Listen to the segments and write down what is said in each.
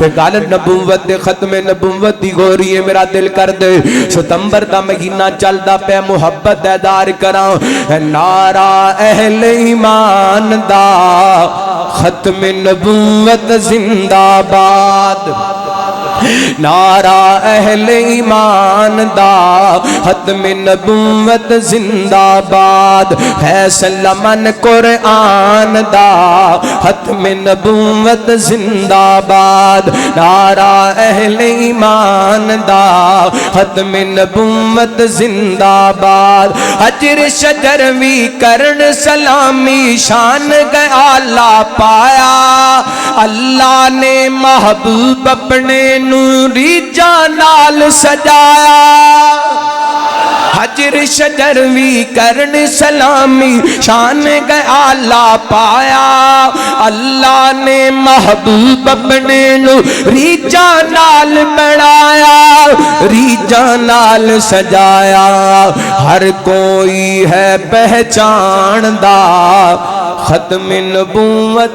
تے گل نبوت دے ختم نبوت دی ہو رہی ہے میرا دل کر دے ستمبر دا مہینہ چلدا پیا محبت ادار کراں نعرہ اہل ایمان دا ختم نبوت زندہ باد نعرہ اہل ایمان دا ختم نبوت زندہ باد فیصلہ من قرآن دا ختم نبوت زندہ باد نعرہ اہل ایمان دا ختم نبوت زندہ باد حجر شجر وی کرن سلامی شان گیا اللہ پایا اللہ نے محبوب اپنے نوری جانال سجایا حجر شجر وی کرن سلامی شان گیا اللہ پایا اللہ نے محبوب اپنے نوری جانال بڑھایا ریجا نال سجایا ہر کوئی ہے پہچان دا ختم نبوت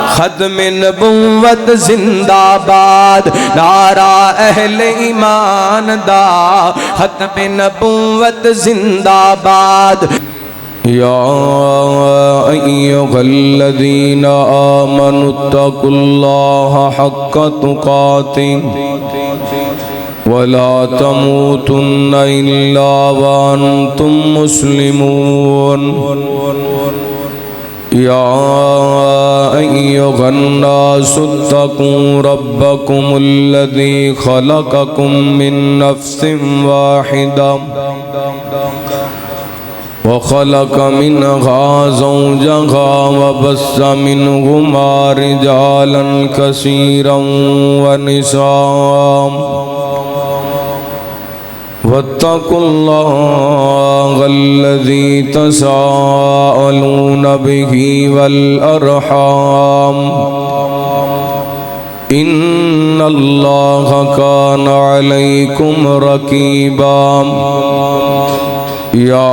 ختم نبوت زندہ باد نعرہ اہل ایمان دا ختم نبوت زندہ باد یا ایھا الذین آمنوا اتقوا اللہ حق تقاتہ ولا تموتن الا وانتم مسلمون یا ایھا الناس اتقوا ربکم الذی خلقکم من نفس واحدہ وخلق منها زوجها وبث منهما رجالا كثيرا ونساء واتقوا الله الذي تساءلون به والأرحام إن الله كان عليكم رقيبا یا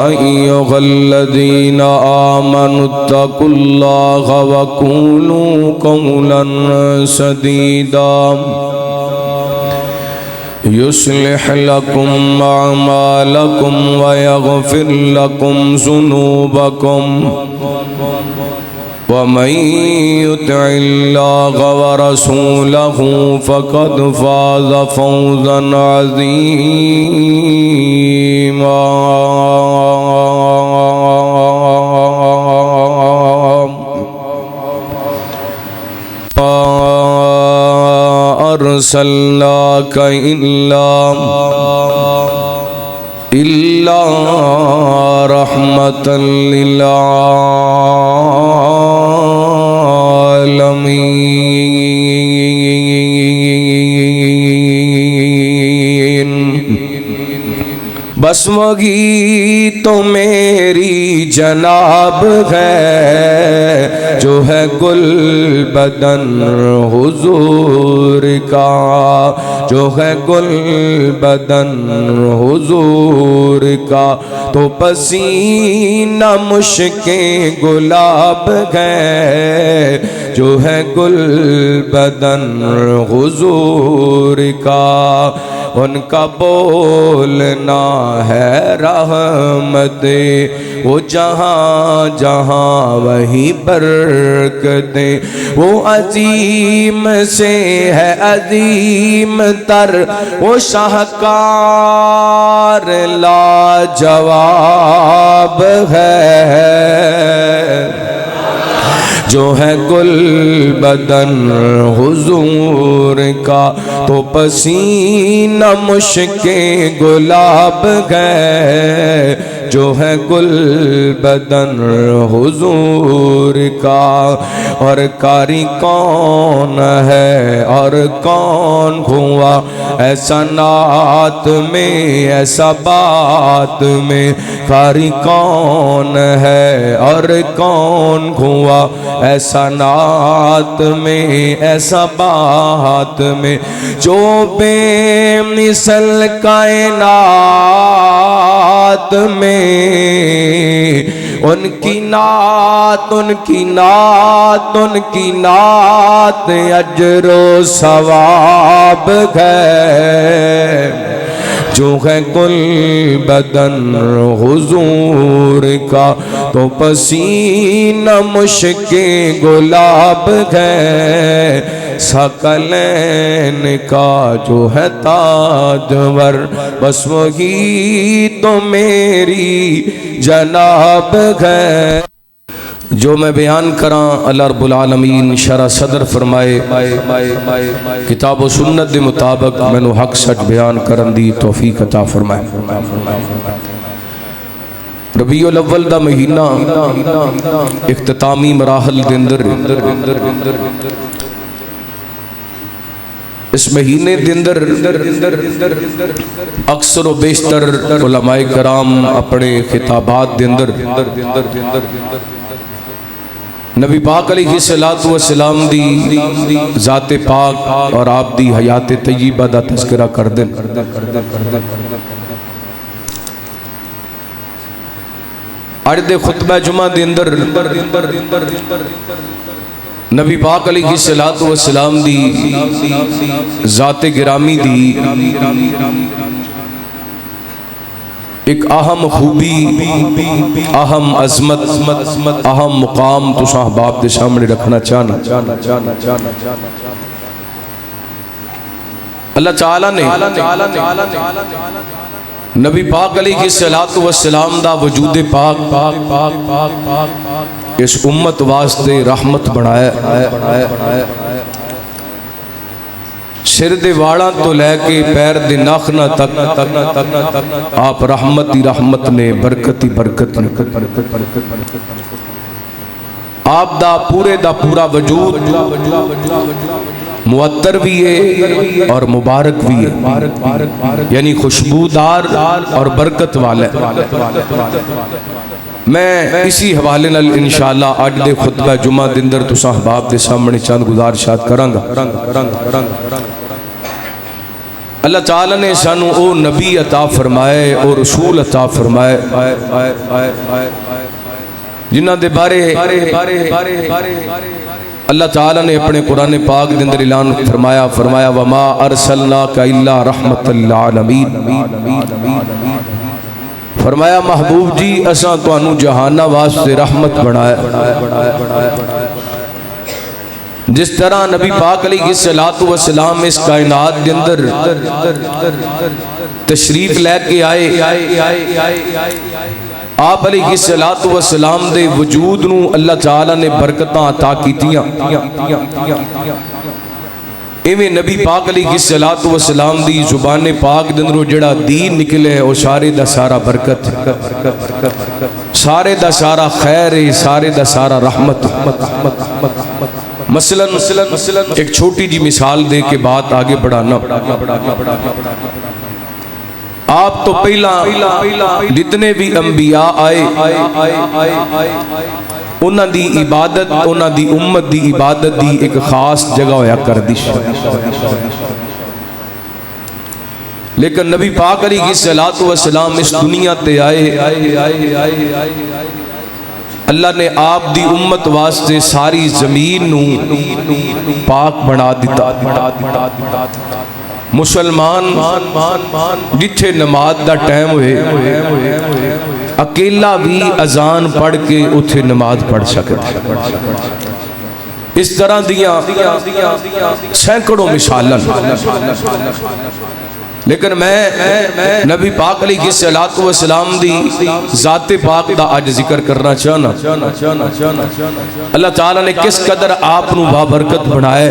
ایھا الذین آمنوا اتقوا اللہ وقولوا قولا سدیدا یصلح لکم اعمالکم ویغفر لکم ذنوبکم ومن يطع الله ورسوله فقد فاز فوزا عظيما أرسلناك إلا رحمة للعالمين بس وہی تو میری جناب ہے جو ہے گل بدن حضور کا جو ہے گل بدن حضور کا تو پسینہ مشکیں گلاب ہے جو ہے گل بدن حضور کا ان کا بولنا ہے رحمت وہ جہاں جہاں وہی برکتیں وہ عظیم سے ہے عظیم تر وہ شاہکار لاجواب ہے جو ہے گل بدن حضور کا تو پسینہ مشکیں گلاب گئے جو ہے گل بدن حضور کا اور کاری کون ہے اور کون ہوا ایسا نعت میں ایسا بات میں کاری کون ہے اور کون ہوا ایسا نعت میں ایسا بات میں جو بے مثل کائنات میں ان کی نعت ان کی نعت ان کی نعت ساتھ اجر و ثواب ہے، جو ہے کل بدن حضور کا تو پسینہ مشک گلاب ہے، ثقلین کا جو ہے تاجور بس وہی تو میری جناب ہے۔ جو میں بیان کراں اللہ رب العالمین شرح صدر فرمائے، کتاب و سنت دے مطابق میں نو حق سچ بیان کرن دی توفیق عطا فرمائے۔ ربیع الاول دا مہینہ اختتامی مراحل دے اندر، اس مہینے دے اندر اکثر و بیشتر علماء کرام اپنے خطابات دے اندر نبی پاک علیہ السلام دی ذات پاک اور آپ دی حیات طیبہ دا تذکرہ کر دیں۔ آج دے خطبہ جمعہ دے اندر نبی پاک علیہ السلام دی ذات گرامی دی ایک اہم خوبی، اہم عظمت، اہم مقام تو صحباب دے سامنے رکھنا چاہنا۔ اللہ تعالیٰ نے نبی پاک علیہ السلام دا وجود پاک اس امت واسطے رحمت بنایا۔ سر دے واڑا تو لے کے پیر دے ناخنہ تک آپ رحمت ہی رحمت نے، برکت ہی برکت نے۔ آپ دا پورا وجود معطر بھی ہے اور مبارک بھی ہے، یعنی خوشبودار اور برکت والا ہے۔ میں اسی حوالے نال انشاءاللہ آج دے خطبہ جمعہ دندر تو صحباب دے سامنے چند گزارشات کرانگا۔ اللہ تعالیٰ نے سانو او نبی عطا فرمائے او رسول عطا فرمائے جنہ دے بارے اللہ تعالیٰ نے اپنے قرآن پاک دے اندر اعلان فرمایا وما ارسلناک الا رحمت للعالمین، فرمایا محبوب جی اساں تانوں جہانہ واسطے رحمت بنایا۔ جس طرح نبی پاک علیہ السلام اس کائنات کے اندر تشریف لے کے آئے، آپ علیہ السلام دے وجود نو اللہ تعالیٰ نے برکتاں عطا کیتیاں، ایویں نبی پاک علیہ السلام دی زبان پاک دندرو جڑا دین نکلے او سارے دا سارا برکت، سارے دا سارا خیر، سارے دا سارا رحمت۔ مثلا ایک چھوٹی جی مثال دے کے بات آگے بڑھانا، آپ تو پہلا جتنے بھی انبیاء آئے انہاں دی عبادت، انہاں دی امت دی عبادت دی ایک خاص جگہ ہویا کر دی، لیکن نبی پاک علیہ السلام اس دنیا تے آئے، اللہ نے آپ دی امت واسطے ساری زمین نو پاک بنا دیتا۔ مسلمان جتھے نماز دا ٹائم ہوئے اکیلا بھی اذان پڑھ کے اتھے نماز پڑھ سکتا۔ اس طرح دیاں سینکڑوں مثالاں، لیکن میں نبی پاک علیہ السلام دی ذات پاک دا آج ذکر کرنا چاہنا۔ اللہ تعالیٰ نے کس قدر آپ نو بابرکت بنائے۔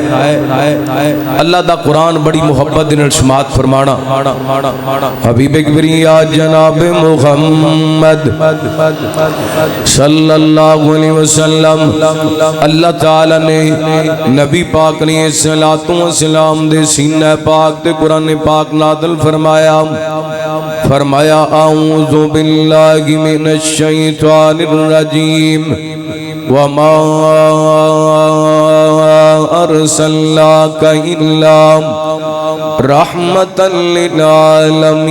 اللہ دا قرآن بڑی محبت دن ارشمات فرمانا، حبیب کبریا جناب محمد صلی اللہ علیہ وسلم، اللہ تعالیٰ نے نبی پاک علیہ السلام دے سینہ پاک دے قرآن پاک نادل فرمایا اعوذ باللہ من الشیطان الرجیم وما ارسلناک الا رحمت للعالمین۔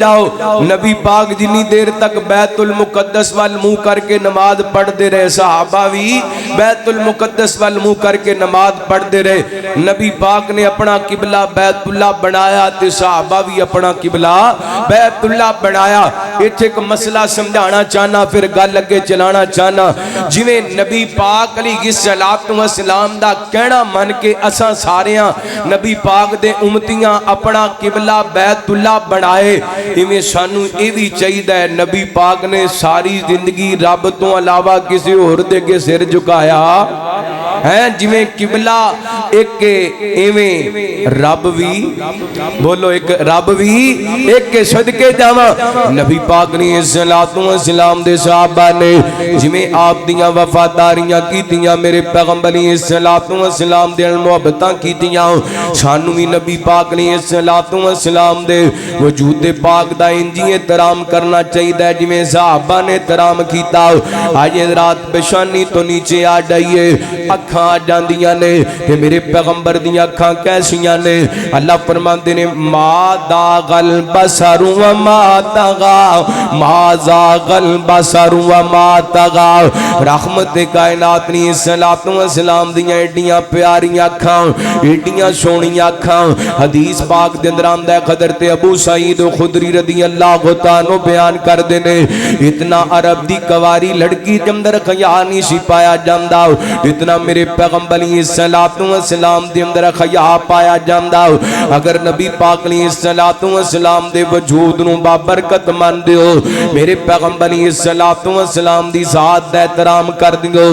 جاؤ. نبی پاک جنی دیر تک بیت المقدس وال منہ کر کے نماز پڑھ دے رہے, صحابہ بھی بیت المقدس وال منہ کر کے نماز پڑھ دے رہے. نبی پاک نے اپنا قبلہ بیت اللہ بنایا تے صحابہ بھی اپنا قبلہ بیت اللہ بنایا. ایتھے ایک مسئلہ سمجھانا چاہنا پھر گل اگے چلانا چاہنا. جویں نبی پاک علیہ الصلوۃ والسلام دا کہنا من کے اساں ساریاں نبی پاک دے امتیاں اپنا قبلہ بیت اللہ بنائے, ایویں سانو اے وی چاہیے نبی پاک نے ساری زندگی رب تو علاوہ کسی اور دے کے سر جھکایا ہے. جویں قبلہ ایک ایویں رب بھی بولو ایک رب بھی ایک کے صدقے جاواں. نبی پاک نے صلوات و سلام دے صحابہ نے جویں آپ دیاں وفاداریاں کیتیاں, میرے پیغمبر نے صلوات و سلام دے محبتاں کیتیاں, سانو بھی نبی پاک نے صلوات و سلام دے وجود پاک دا انجی احترام کرنا چاہیے جویں صحابہ نے احترام کیتا. آج رات پیشانی تو نیچے آ جائیے, اکھاں آ جاندیاں نے تے میرے پیغمبر دیاں اکھاں کیسیاں نے. اللہ فرماندے نے ما داغل بصر و ما طغا, ما زاغل بصر و ما طغا. رحمت کائنات نے صلوات و سلام دیاں ایڈیاں پیاریاں اکھاں, ایڈیاں سونیاں اکھاں. حدیث پاک دے اندر آمدا ہے حضرت ابو سعید خدری رضی اللہ تعالی بیان کر دے نے, اتنا عرب دی کواری لڑکی دے اندر خیا نہیں سی پایا جاندا اتنا میرے پیغمبر علیہ الصلوۃ والسلام دے اندر خیا پایا جاندا. اگر نبی پاک علیہ الصلوۃ والسلام دے وجود نو بابرکت مان دیو, میرے پیغمبر علیہ الصلوۃ والسلام دی ذات دا احترام کر دیو,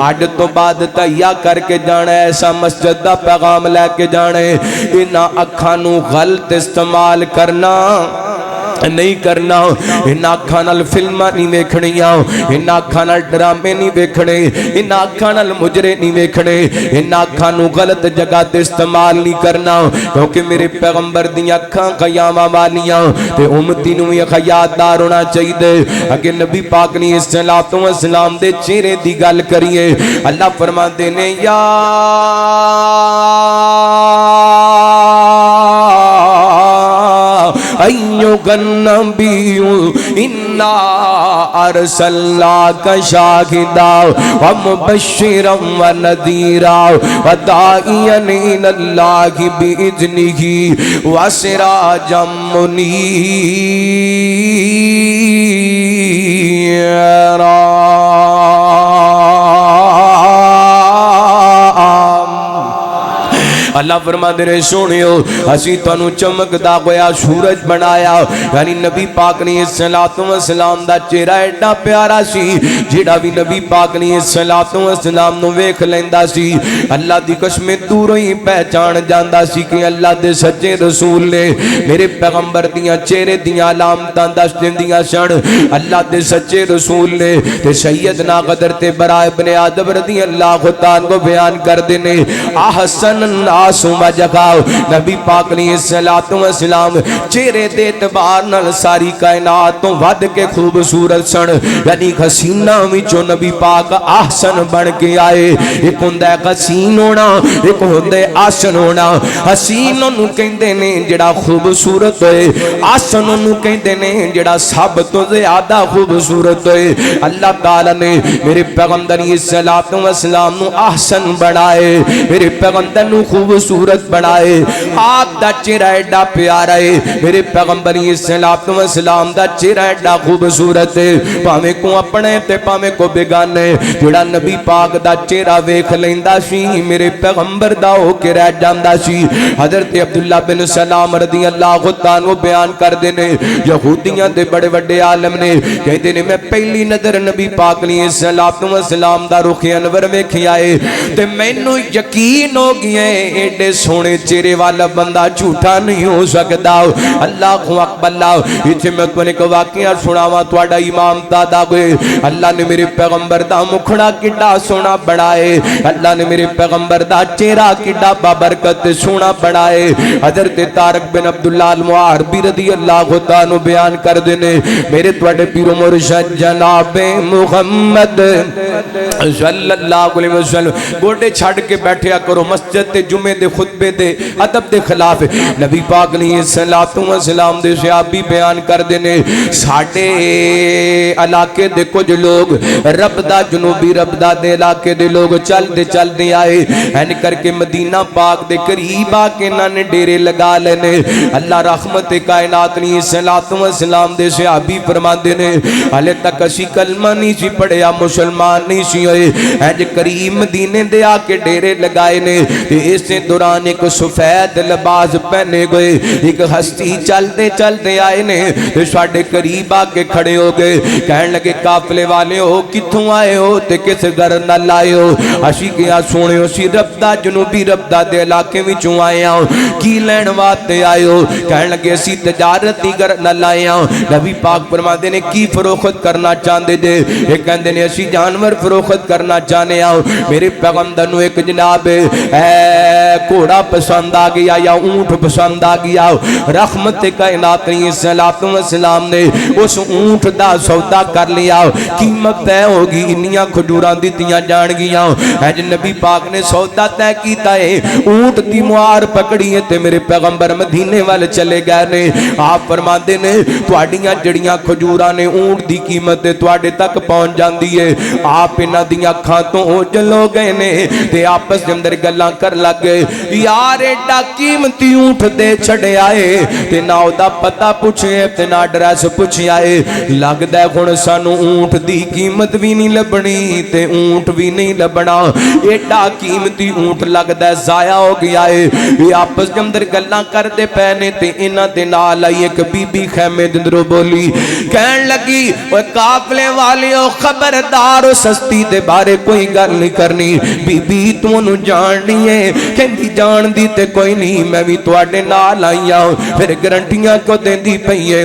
اج تو بعد تہیا کر کے جانا ایسا مسجد دا پیغام لے کے جانا, انہاں اکھاں نو غلط استعمال کرنا نہیں کرنا. ان آنکھاں نال فلماں نہیں ویکھنیاں, ان آنکھاں نال ڈرامے نہیں ویکھنے, ان آنکھاں نال مجرے نہیں ویکھنے, ان آنکھاں نو غلط جگہ تے استعمال نہیں کرنا, کیونکہ میرے پیغمبر دی آنکھاں قیاماں والیاں تے امتی نو یہ خیالدار ہونا چاہیے. اگر نبی پاک نے صلوات و سلام دے چہرے دی گل کریے, اللہ فرماندے نے یا ایھا النبی انا ارسلناک شاہدا ومبشرا ونذیرا وداعیا الی اللہ باذنہ وسراجا منیرا. اللہ فرماندے نے سونیو اسی تانوں چمکدا ہویا سورج بنایا, یعنی نبی پاک نے صلوات و سلام دا چہرہ ایڈا پیارا سی جیڑا بھی نبی پاک نے صلوات و سلام نو ویکھ لیندا سی اللہ دی قسم دوروں ہی پہچان جاندا سی کہ اللہ دے سچے رسول نے میرے پیغمبر دیاں چہرے دیاں علامتاں دس دیندیاں سن. اللہ دے سچے رسول نے تے سیدنا حضرت براء ابن عازب رضی اللہ تعالی کو بیان کر دینے احسن معصوم جگاؤ نبی پاک علیہ السلام چہرے دے اعتبار نال ساری کائنات تو ود کے خوبصورت سن, یعنی حسینہ وچوں نبی پاک احسن بن کے آئے. ایک ہوندا ہے حسین ہونا, ایک ہوندا ہے احسن ہونا. حسین نوں کہندے نے جڑا خوبصورت ہوئے, احسن نوں کہندے نے جڑا سب تو زیادہ خوبصورت ہوئے. اللہ تعالی نے میرے پیغمبر علیہ السلام نو احسن بنائے, میرے پیغمبر نو خوبصورت بنائے. آپ دا چہرہ ایڈا پیارا ہے, میرے پیغمبر علیہ السلام دا چہرہ ایڈا خوبصورت ہے, پاویں کو اپنے تے پاویں کو بیگانے. جڑا نبی پاک دا چہرہ ویکھ لیندا سی میرے پیغمبر دا ہو کے رہ جاندا سی. حضرت عبداللہ بن سلام رضی اللہ تعالی بیان کر دینے یہودیاں دے بڑے بڑے عالم نے کہندے نے میں پہلی نظر نبی پاک علیہ السلام دا رخ انور ویکھیا ہے تے مینوں یقین ہو گیا ایڈے سونے چہرے والا بندہ جھوٹا نہیں ہو سکتا. اللہ اکبر. اللہ ایتھے میں تمہیں ایک واقعہ سناواں, تہاڈا امام دادا ہوئے اللہ نے میرے پیغمبر دا مکھڑا کڈا سونا بنائے, اللہ نے میرے پیغمبر دا چہرہ کڈا بابرکت سونا بنائے. حضرت طارق بن عبداللہ المعاربی رضی اللہ تعالی بیان کر دینے میرے تہاڈے پیر و مرشد جناب محمد صلی اللہ علیہ وسلم گوڈے چھڑ کے بیٹھیا کرو, مسجد تے جمعے جمعے دے خطبے دے ادب دے خلاف نبی پاک علیہ السلام دے صحابی بیان کر دینے ساڑھے علاقے دے کچھ لوگ ربدہ جنوبی ربدہ دے علاقے دے لوگ چل دے آئے این کر کے مدینہ پاک دے قریب آکے نانے ڈیرے لگا لینے اللہ رحمت کائنات نہیں السلام دے صحابی فرما دینے حالے تک اسی کلمہ نہیں سی پڑھیا مسلمان نہیں سی ہوئے این قریب مدینے دے آکے ڈیرے لگائے نے اس نے دوران ایک سفید لباس پہنے گئے ایک ہستی چل دے آئے نے ساڑھے قریب آکے کھڑے ہو گئے کہنے لگے قافلے والے ہو کتھوں آئے ہو تے کس گھر نہ لائے ہو اسی کیا سونے ہو سی ربدہ جنوبی ربدہ دے علاقے میں چوں آئے ہوں کی لین واتے آئے ہو کہنے لگے اسی تجارت دیگر نہ لائے ہوں نبی پاک فرما دینے کی فروخت کرنا چاندے دے ایک کہندے نے اسی جانور فروخت کرنا چاہنے ہوں میرے پیغمبر نو ایک جناب کوڑا پسند آ گیا یا اونٹ پسند آ گیا رحمت کائنات السلام نے اس اونٹ دا سودا کر لیا قیمت طے ہوگی انیاں کھجوراں دتیاں جان گیا نبی پاک نے سودا طے کیتا ہے اونٹ دی مہار پکڑی ہے تے میرے پیغمبر مدینے والے چلے گئے نے آپ فرماندے نے تواڈیاں جڑیاں کھجوراں نے اونٹ دی قیمت تواڈے تک پہنچ جاندی ہے آپ انہاں دی اکھاں تو اوجل ہو گئے نے تے آپس دے اندر گلاں کر لگ گئے یار ایڈا قیمتی اونٹ دے چھڑے آئے تے نہ دا پتہ پوچھے تے نہ ایڈریس پوچھے آئے لگدا ہے ہن سانو اونٹ دی قیمت بھی نہیں لبنی تے اونٹ بھی نہیں لبنا ایڈا قیمتی اونٹ لگدا ہے ضائع ہو گیا ہے یہ آپس دے اندر گلاں کردے پے نے تے انہاں دے نال آئی ایک بی بی خیمے دے اندروں بولی کہن لگی اوے قافلے والیو خبردار سستی دے بارے کوئی گل نہیں کرنی بی بی تو انہوں جاننی ہے کہندی جان دی تے کوئی نہیں میں بھی تواڈے نال آئی ہوں پھر گارنٹیاں کیوں دیندی پئی ہے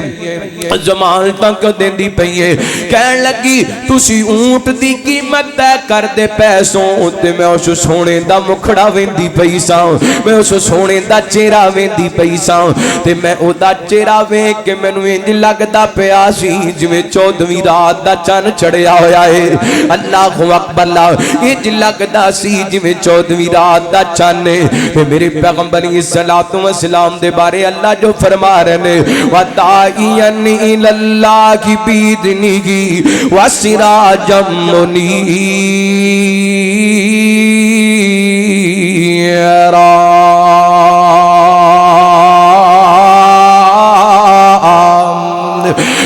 ضمانتاں کیوں دیندی پئی ہے کہن لگی تسی اونٹ دی قیمت طے کر دے پیسوں تے میں اس سونے دا مکھڑا ویندی پئی ساں میں اس سونے دا چہرہ ویندی پئی ساں تے میں او دا چہرہ ویکھ کے مینوں انج لگدا پیا سی جویں 14ویں رات دا چن چڑھیا ہویا ہے اللہ اکبر انج لگدا سی جویں 14ویں رات دا چن ہے تے میرے پیغمبر السلام دے بارے اللہ جو فرما رہے نے وَدَاعِيًا إِلَى اللَّهِ بِإِذْنِهِ وَسِرَاجًا مُنِيرًا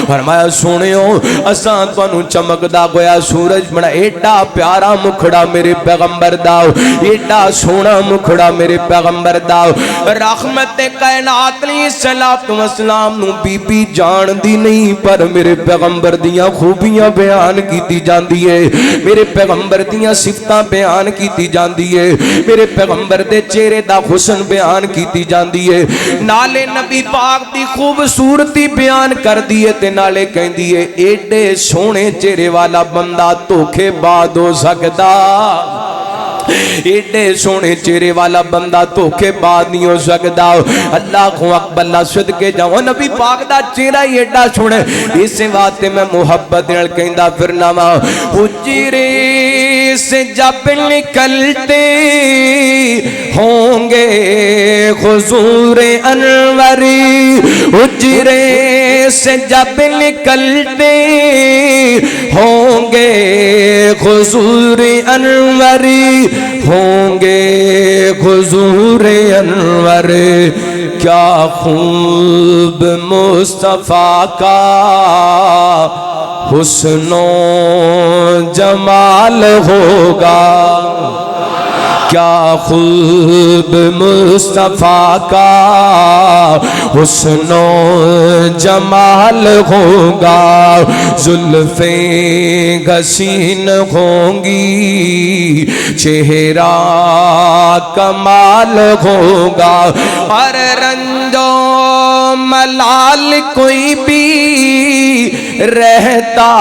فرمایا سونیو اساں تانوں چمکدا گویا سورج بنا ایڈا پیارا مکھڑا میرے پیغمبر دا ایڈا سونا مکھڑا میرے پیغمبر دا رحمت کائنات علیہ السلام نو بی بی جان دی نہیں پر میرے پیغمبر دیاں خوبیاں بیان کیتی جاندی ہے میرے پیغمبر دیاں صفتاں بیان کیتی جاندی ہے میرے پیغمبر دے چہرے دا حسن بیان کیتی جاندی ہے نالے نبی پاک دی خوبصورتی بیان کر دیئے تے نالے کہیں دیئے ایڈے سونے چہرے والا بندہ دھوکے بعد ہو سکتا ایڈے سونے چہرے والا بندہ دھوکے بعد نہیں ہو سکتا اللہ اکبر اللہ صدقے جاؤں نبی پاک دا چہرہ ہی ایڈا سونے اس بات میں محبت نال کہندا پھرنا وا حجرے سے جب نکلتے ہوں گے حضور انوری حجرے سے جب نکلتے ہوں گے حضور انوری ہوں گے حضور انور کیا خوب مصطفیٰ کا حسن و جمال ہوگا کیا خوب مصطفیٰ کا حسن و جمال ہوگا زلفیں حسین ہوں گی چہرہ کمال ہوگا اور رنج و ملال کوئی بھی رہتا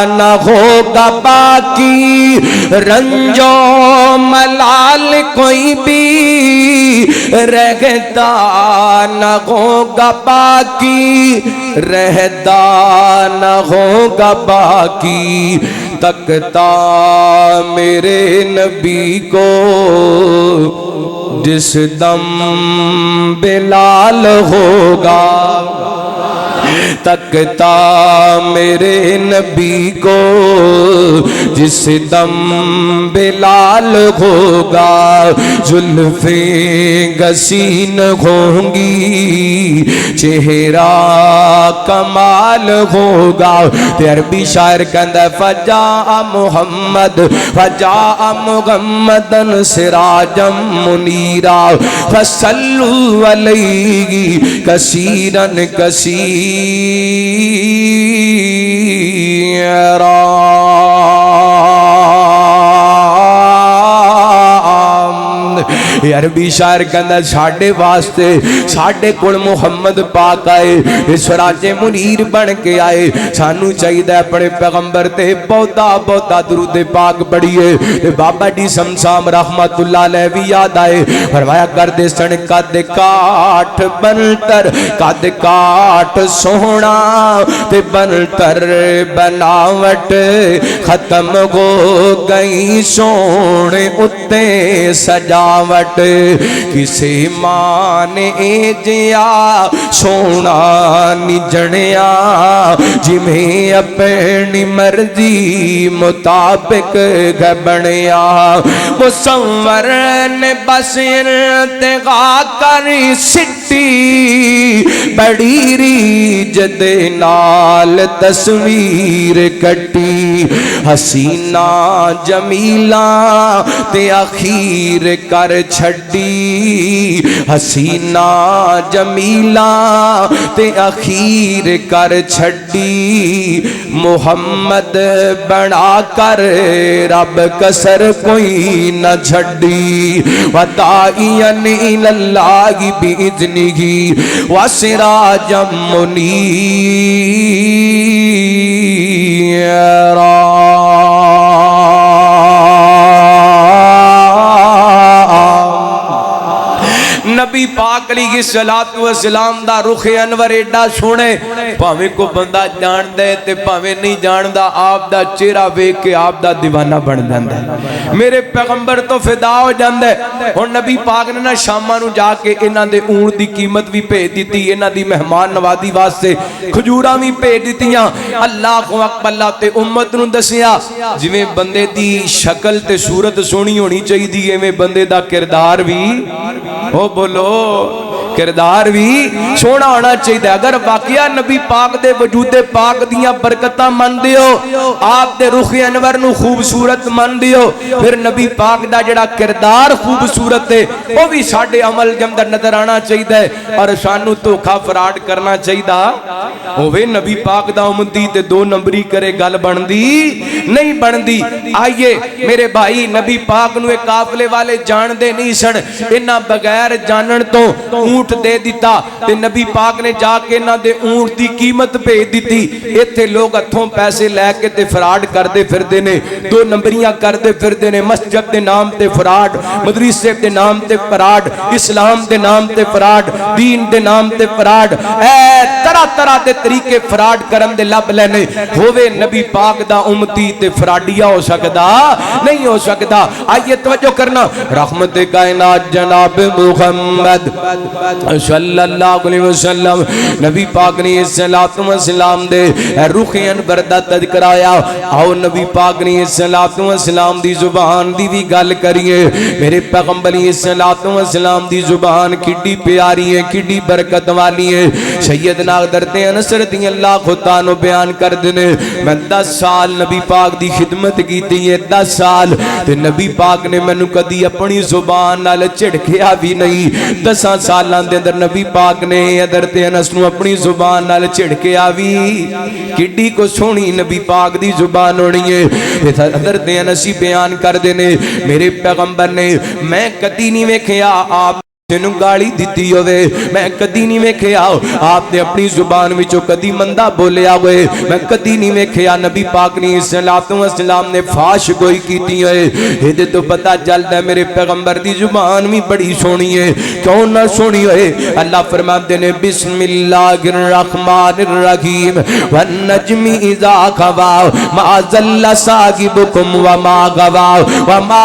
نہ ہوگا باقی رنج و ملال کوئی بھی رہتا نہ ہوگا باقی رہتا نہ ہوگا باقی تکتا میرے نبی کو جس دم بلال ہوگا تکتا میرے نبی کو، جس دم بلال ہوگا زلفیں گسین ہوں گی، چہرہ کمال ہوگا۔ تے عربی شاعر کہندا فجاء محمد فجاء محمدن سراجا منیرا فصلوا علیہ کثیرا کثیرا۔ عربی شاعر کہندا ساڈے واسطے ساڈے کول محمد پاک آئے، سراج منیر بن کے آئے، سانو چاہیے اپنے پیغمبر تے بہتا بہتا درود پاک پڑھیے۔ بابا جی سمسام رحمت اللہ علیہ بھی یاد آئے، فرمایا کردے سن قد کاٹ بنتر، قد کاٹ سونا تے بنتر بناوٹ ختم ہو گئی، سونے اتے سجاوٹ کسے ماں نے جیا سونا نجڑیا، جمیں اپنی مرضی مطابق گھبڑیا، مصور نے بس انتہا کر سٹی بڑی ریجد نال تصویر کٹی، حسینہ جمیلہ تے اخیر کر چھڑی، حسینہ جمیلہ تے اخیر کر چھڑی، محمد بنا کر رب کسر کوئی نہ چھڑی، وداعین الاللہ بإذنہ وسراجا منیرا۔ نبی پاک علیہ السلام دا رخ انور ایڈا سونے، پاویں کو بندہ جان دے تے پاویں نہیں جان دا، آپ دا چہرہ ویکھ کے آپ دا دیوانہ بن جاندا ہے۔ میرے پیغمبر تو فدا ہو جاندا ہے۔ اور نبی پاک نے نا شاماں نو جا کے انہاں دے اونٹ دی قیمت بھی بھیج دتی، انہاں دی مہمان نوازی واسطے کھجوراں بھی بھیج دتیاں۔ اللہ اکبر، اللہ تے امت نو دسیا جویں بندے دی شکل تے صورت سونی ہونی چاہیے، ایویں بندے دا کردار بھی او بولو کردار بھی سونا ہونا چاہیے۔ اگر واقعہ نبی پاک دے وجود پاک دیاں برکتاں من دیو، آپ دے رخ انور نو خوبصورت من دیو، پھر نبی پاک دا جڑا کردار خوبصورت ہے وہ بھی ساڈے عمل جمدر نظر آنا چاہیے، اور سانو دھوکا فراڈ کرنا چاہیے ہوے نبی پاک دا امتی تے دو نمبری کرے گل بندی نہیں بندی۔ آئیے میرے بھائی، نبی پاک نو ایک قافلے والے جان دے نہیں سن، انہاں بغیر جانن تو اونٹ دے دیتا، تے نبی پاک نے جا کے نہ دے اونٹ دی قیمت بھیج دیتی۔ ایتھے لوگ ہتھوں پیسے لے کے تے فراڈ کر دے پھر دے نے، دو نمبریاں کر دے پھر دے نے، مسجد دے نام تے فراڈ، مدرسے دے نام تے فراڈ، اسلام دے نام تے فراڈ، دین دے نام تے فراڈ، اے طرح طرح دے طریقے فراڈ کرن دے لب لینے۔ ہووے نبی پاک دا امتی تے فراڈیا ہو سکدا نہیں ہو سکدا۔ آئیے توجہ کرنا، رحمت کائنات جناب محمد صلی اللہ علیہ وسلم نبی پاک نے الصلوۃ والسلام دے رخ انور دا تذکرہ آیا۔ آؤ نبی پاک نے الصلوۃ والسلام دی زبان دی بھی گل کریے۔ میرے پیغمبر الصلوۃ والسلام دی زبان کڈی پیاری ہے، کڈی برکت والی ہے۔ سیدنا حضرت انس رضی اللہ عنہ بیان کر دینے، میں 10 سال نبی پاک دی خدمت کیتی ہے، 10 سال، تے نبی پاک نے مینوں کدی اپنی زبان نال جھڑکیا بھی نہیں۔ 10 سالاں دے اندر نبی پاک نے حضرت انس نو اپنی زبان نال جھڑکیا بھی، کڈی کو سونی نبی پاک دی زبان ہونی ہے۔ حضرت انس ہی بیان کر دینے، میرے پیغمبر نے میں کدی نہیں ویکھیا آپ جنوں گالی دیتی ہوئے، میں کدی نہیں ویکھیا آپ نے اپنی زبان وچوں کدی مندہ بولیا ہوئے، میں کدی نہیں ویکھیا نبی پاک نے الصلوۃ والسلام نے فاش گوئی کیتی ہوئے۔ یہ تو پتہ چلدا ہے میرے پیغمبر دی زبان بھی بڑی سونی ہے، کیوں نہ سونی ہوئے؟ اللہ فرماتے ہیں بسم اللہ الرحمن الرحیم والنجم اذا غوا ما ضل صاحبکم وما غوا وما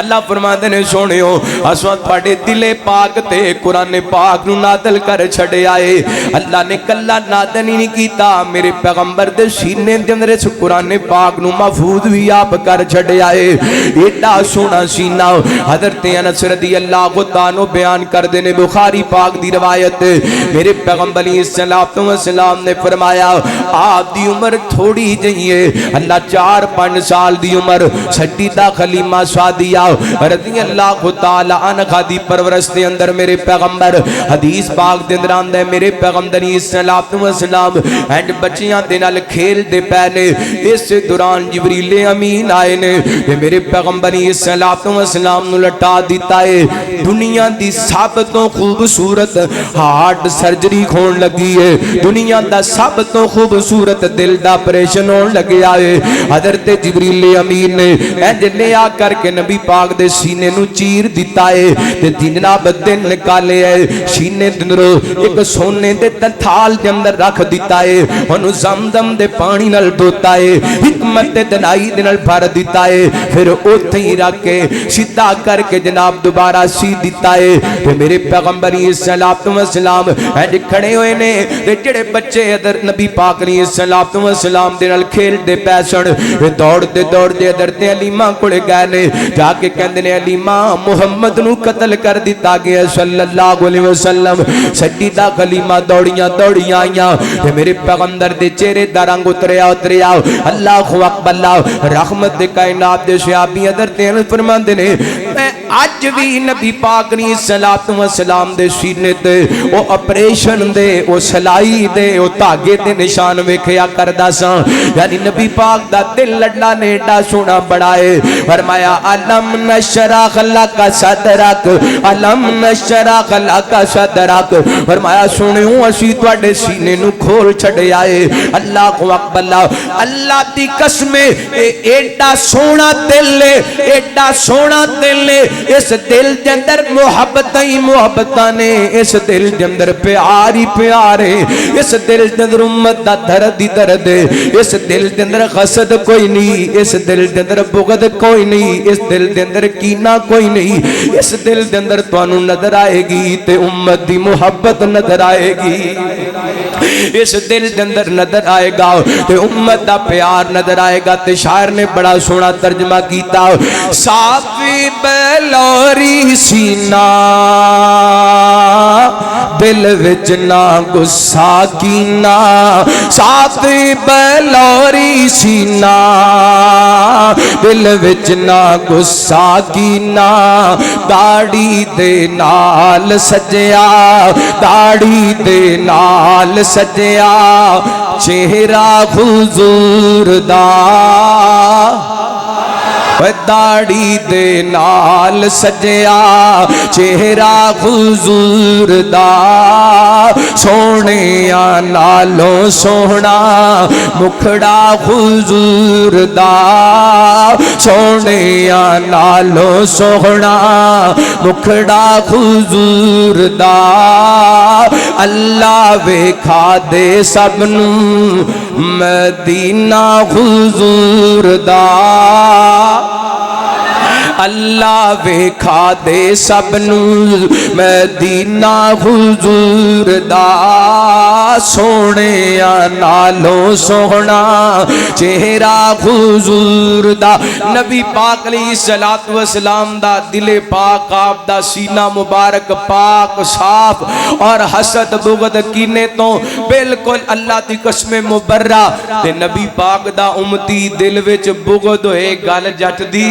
اللہ فرماندے نے سونیو اساں تواڈے دل پاک تے قرآن پاک نو نازل کر چھڑے آئے اللہ نے کلا نازل ہی نہیں کیتا میرے پیغمبر دے سینے دے اندر اس قرآن پاک نو محفوظ بھی آپ کر چھڑے آئے ایڈا سونا سینہ حضرت انس رضی اللہ تعالیٰ بیان کر دینے بخاری پاک دی روایت میرے پیغمبر علیہ السلام نے فرمایا آپ دی عمر تھوڑی جائیے اللہ 4-5 سال دی عمر سجدہ خلیمہ سعدیہ رضی اللہ تعالیٰ عنہ دی پرورش دے اندر میرے پیغمبر حدیث پاک دے اندر آندہ ہے میرے پیغمبر علیہ السلام اینڈ بچیاں دے نال کھیل دے پہنے اس دوران جبریل امین آئے نے میرے پیغمبر علیہ السلام نو لٹا دیتا ہے دنیا دی سب تو خوبصورت ہارٹ سرجری کھون لگی ہے دنیا دا سب تو خوبصورت دل دا آپریشن ہون لگیا ہے حضرت جبریل امین نے اینج لے آ کر کے نبی پاک دے سینے نو چیر دیتا ہے تے جناب دن نکالے ہے سینے دنرو ایک سونے دے تھال دے اندر رکھ دیتا ہے انہوں زمزم دے پانی نال دھوتا ہے حکمت دنائی دے نال بھر دیتا ہے پھر اوتھے ہی رکھ کے سیدھا کر کے جناب دوبارہ سی دیتا ہے تے میرے پیغمبر علیہ السلام اینج کھڑے ہوئے نے تے جڑے بچے ادھر نبی پاک علیہ السلام دے نال کھیل دے پیسن دوڑ دے حضرت علیمہ کولے گئے نے جا کے کہندے نے علیمہ محمد نو قتل کر دیتا گیا صلی اللہ علیہ وسلم سجدہ خلیمہ دوڑیاں آئیاں تے میرے پیغمبر دے چہرے دا رنگ اتریا اللہ اکبر اللہ رحمت دے کائنات دے صحابی حضرت انس فرماندے نے میں اج بھی نبی پاک علیہ السلام دے سینے تے او آپریشن دے او سلائی دے او دھاگے دے نشان ویکھیا کردا سا یعنی نبی پاک دا دل اللہ نے ایڈا سونا بڑھائے فرمایا علم نشرح لک صدرک علم نشرح لک صدرک فرمایا سنیو اسی تواڈے سینے نو کھول چھڈے آئے اللہ اکبر اللہ دی قسم ایڈا سونا دل ایڈا سونا دل اس دل دے اندر محبتاں نے اس دل دے اندر پیار ہی پیار ہے اس دل دے اندر امت دا درد ہی درد ہے اس دل دے اندر حسد کوئی نہیں اس دل دے اندر بغض کوئی نہیں اس دل دے اندر کینہ کوئی نہیں اس دل دے اندر تانوں نظر آئے گی تے امت دی محبت نظر آئے گی اس دل دے اندر نظر آئے گا تے امت دا پیار نظر آئے گا تے شاعر نے بڑا سونا ترجمہ کیتا صافی بلوری سینہ دل وچ نہ غصہ کینہ صافی بلوری سینہ دل وچ نہ غصہ کینہ داڑھی دے نال سجیا داڑھی دے نال سجیا چہرہ حضور دا داڑھی دے نال سجیا چہرہ حضور دا سونے نالوں سونا مکھڑا حضور دا سونے نالوں سونا مکھڑا حضور دا اللہ ویکھا دے سب نو مدینہ حضور دا اللہ ویکھا دے سب نو مدینہ حضور دا سونے نالوں سونا چہرہ حضور دا نبی پاک علیہ السلام دا دل پاک آپ دا سینہ مبارک پاک صاف اور حسد بغض کینے تو بالکل اللہ دی قسم مبرہ تے نبی پاک دا امتی دل وچ بغض ہوئے گل جٹ دی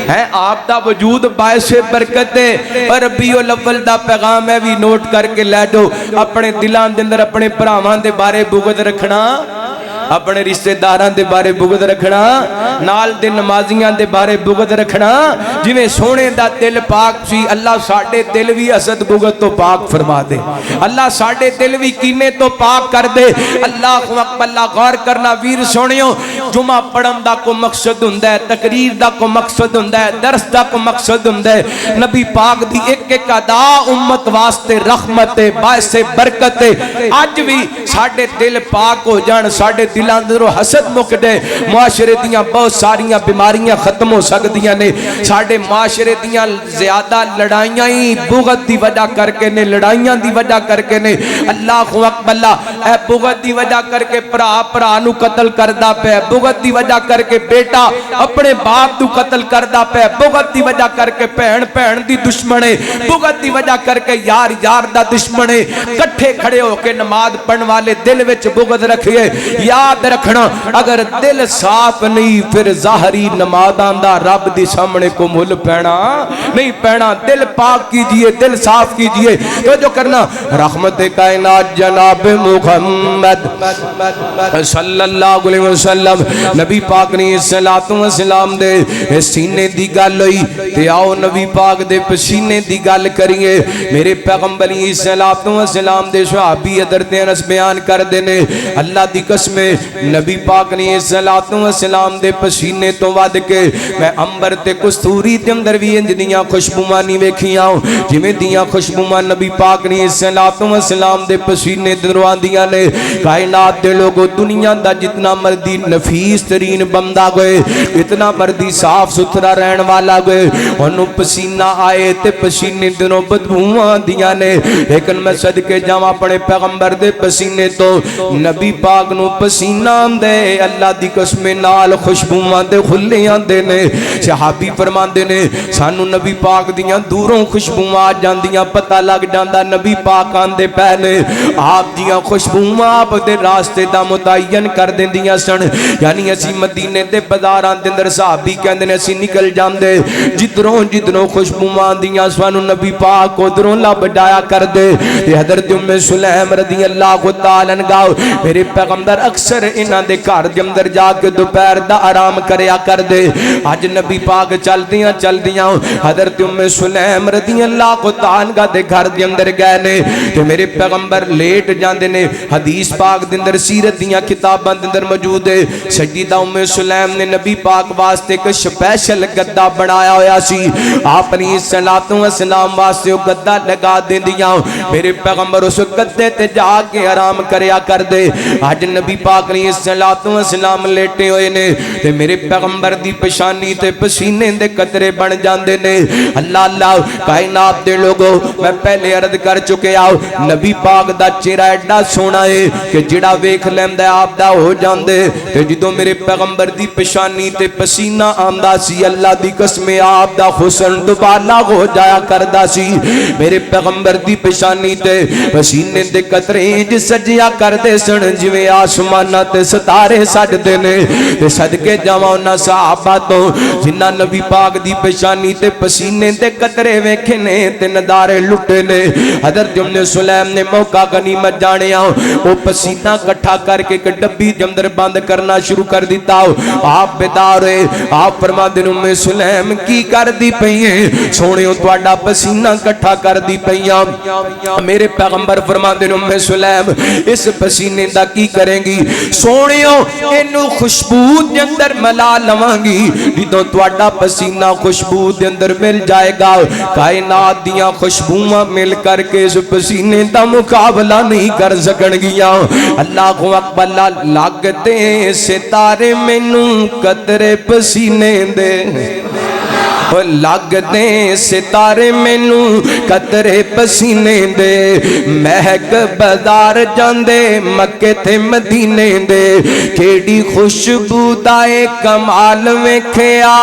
ہے آپ دا وجود باعث برکت ہے اور ربیع الاول دا پیغام ہے بھی نوٹ کر کے لے دو اپنے دلان دے اندر اپنے بھراواں دے بارے بغض رکھنا اپنے رشتہ داراں دے بارے بغض رکھنا نال دے نمازیاں دے بارے بغض رکھنا جویں سونے دا دل پاک سی اللہ ساڈے دل بھی حسد بغض تو پاک فرما دے اللہ ساڈے دل بھی کینے تو پاک کر دے اللہ اکبر اللہ غور کرنا ویر سونیو جمعہ پڑھن دا کو مقصد ہوندا ہے تقریر دا کو مقصد ہوندا ہے درس دا کو مقصد ہوندا ہے نبی پاک دی ایک ایک ادا امت واسطے رحمت باعث برکت اج بھی ساڑے دل پاک ہو جان ساڑے دلان درو حسد مک دے معاشرے دیاں بہت ساریاں بیماریاں ختم ہو سکدیاں نے ساڑے معاشرے دیاں زیادہ لڑائیاں ہی بغض دی وجہ کر کے نے لڑائیاں دی وجہ کر کے نے اللہ اکبر اللہ اے بغض دی وجہ کر کے پرا نو قتل کردہ پہ بغض دی وجہ کر کے بیٹا اپنے باپ نو قتل کردہ پہ بغض دی وجہ کر کے پہن دی دشمنے بغض دی وجہ کر کے یار دا دشمنے کٹھے کھڑے ہو کے نماز پڑھن والے دل وچ بغض رکھئے یاد رکھنا اگر دل صاف نہیں پھر ظاہری نماز آندہ رب دی سامنے کو مل پینا نہیں پینا دل پاک کیجئے دل صاف کیجئے تو جو کرنا رحمت کائنات جناب محمد صلی اللہ علیہ وسلم نبی پاک نے صلوات و سلام دے سینے دی گل ہوئی تے آؤ نبی پاک دے پسینے دی گل کریے میرے پیغمبر صلوات و سلام دے صحابی حضرت انس بیان کر دینے اللہ دی قسم نبی پاک نے صلوات و سلام دے پسینے تو ود کے میں امبر تے کستوری تے اندر بھی انجنیاں خوشبوواں نہیں ویکھیاں جویں دیاں خوشبوواں نبی پاک نے صلوات و سلام دے پسینے دروان دیاں نے کائنات دے لوگوں دنیا دا جتنا مردی نفیس ترین بندہ گئے اتنا مردی صاف ستھرا رہن والا گئے انہوں پسینہ آئے تے پسینے دنوں بدبوواں دیاں نے لیکن میں صدقے جاواں پڑے پیغمبر دے پسینے تو نبی پاک نو پسینہ دے اللہ دی قسم نال خوشبوواں دے خلیاں دے نے صحابی فرمان دے نے سانو نبی پاک دیاں دوروں خوشبوواں جاندیاں پتہ لگ جاندہ نبی پاک آندے پہلے آپ دیاں خوشبوواں آپ دے راستے دا متعین کر دیں دیاں سن یعنی اسی مدینے دے بازاراں دے اندر صحابی کہندے نے اسی نکل جاندے جدروں خوشبوواں دیاں سانو نبی پاک کو دروں لب ڈایا کر دے تے حضرت ام سلیم رضی اللہ تعالیٰ عنہ میرے پیغمبر اکثر انہاں دے گھر دے اندر جا کے دوپہر دا آرام کریا کر دے اج نبی پاک چل دیاں حضرت ام سلیم رضی اللہ تعالیٰ عنہ دے گھر دے اندر گئے نے تے میرے پیغمبر لیٹ جاندے نے حدیث پاک دے اندر سیرت دیاں کتاباں دے اندر موجود ہے سیدہ ام سلیم نے نبی پاک واسطے ایک سپیشل گدا بنایا ہویا سی آپ نے صلوات و سلام واسطے گدا لگا دیندیاں میرے پیغمبر اس گدے تے جا کے آرام کریا کر دے اج نبی پاک نے صلوات و سلام لیٹے ہوئے نے تے میرے پیغمبر دی پیشانی تے پسینے دے قطرے بن جاندے نے اللہ اللہ کائنات دے لوگوں میں پہلے عرض کر چکے آؤ نبی پاک دا چہرہ ایڈا سونا ہے کہ جڑا ویکھ لیندے آپ دا ہو جاندے تے جدوں میرے پیغمبر دی پیشانی تے پسینہ آندا سی اللہ دی قسم آپ دا حسن دوبالا ہو جایا کردا سی میرے پیغمبر دی پیشانی تے پسینے دے قطرے جس سجیا کردے سن جویں آسماناں تے ستارے سجدے نے تے صدقے جاواں انہاں صحابہ تو جنہاں نبی پاک دی پیشانی تے پسینے دے قطرے ویکھے نے تے نظارے لٹے نے حضرت ام سلیم نے موقع غنیمت جانیا وہ پسینہ کٹھا کر کے ڈبی دے اندر بند کرنا شروع کر دیتا آپ بیدار ہوئے آپ فرما دے ام سلیم کی کر دی پئیے سونےو تواڈا پسینہ کٹھا کر دی پئیاں میرے پیغمبر فرما دے ام سلیم اس پسینے دا کی کریں گی سونےو اینو خوشبو دے اندر ملا لواں گی جدوں تواڈا پسینہ خوشبو دے اندر مل جائے گا کائنات دیاں خوشبوواں مل کر کے اس پسینے دا مقابلہ نہیں کر سکن گیاں اللہ اکبر لگتے ستارے مینوں قطرے پسینے دے لگ دے ستارے مینوں قطرے پسینے دے مہک بازار جاندے مکے تے مدینے دے کیڑی خوشبو دائے کمال ویکھیا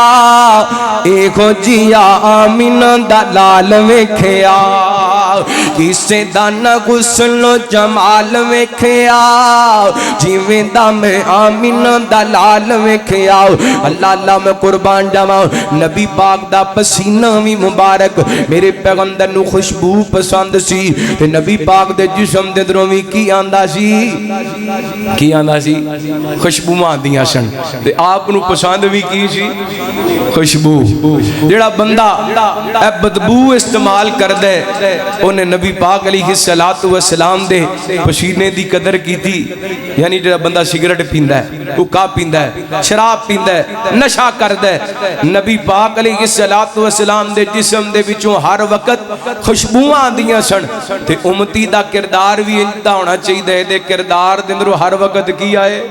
ایکو جیا آمینہ دا لال ویکھیا کسے دانا غسل و جمال ویکھیا جیویں دا میں آمینہ دا لال ویکھیا اللہ اللہ میں قربان جاواں نبی پاک دا پسینہ بھی مبارک میرے پیغمبر نو خوشبو پسند سی تے نبی پاک دے جسم دے دروں وی کی آندا سی خوشبو آندیاں سن تے آپ نو پسند بھی کی سی خوشبو جڑا بندہ اے بدبو استعمال کر دے انہیں نبی پاک علیہ السلام دے پسینے دی قدر کی تھی یعنی جڑا بندہ سگریٹ پیندا ہے حقہ پیندا ہے شراب پیندا ہے نشہ کردا ہے نبی پاک علیہ الصلوۃ والسلام دے جسم دے وچوں ہر وقت خوشبوواں آندیاں سن تے امتی دا کردار بھی انتا ہونا چاہیے دے کردار دے اندروں ہر وقت کی آئے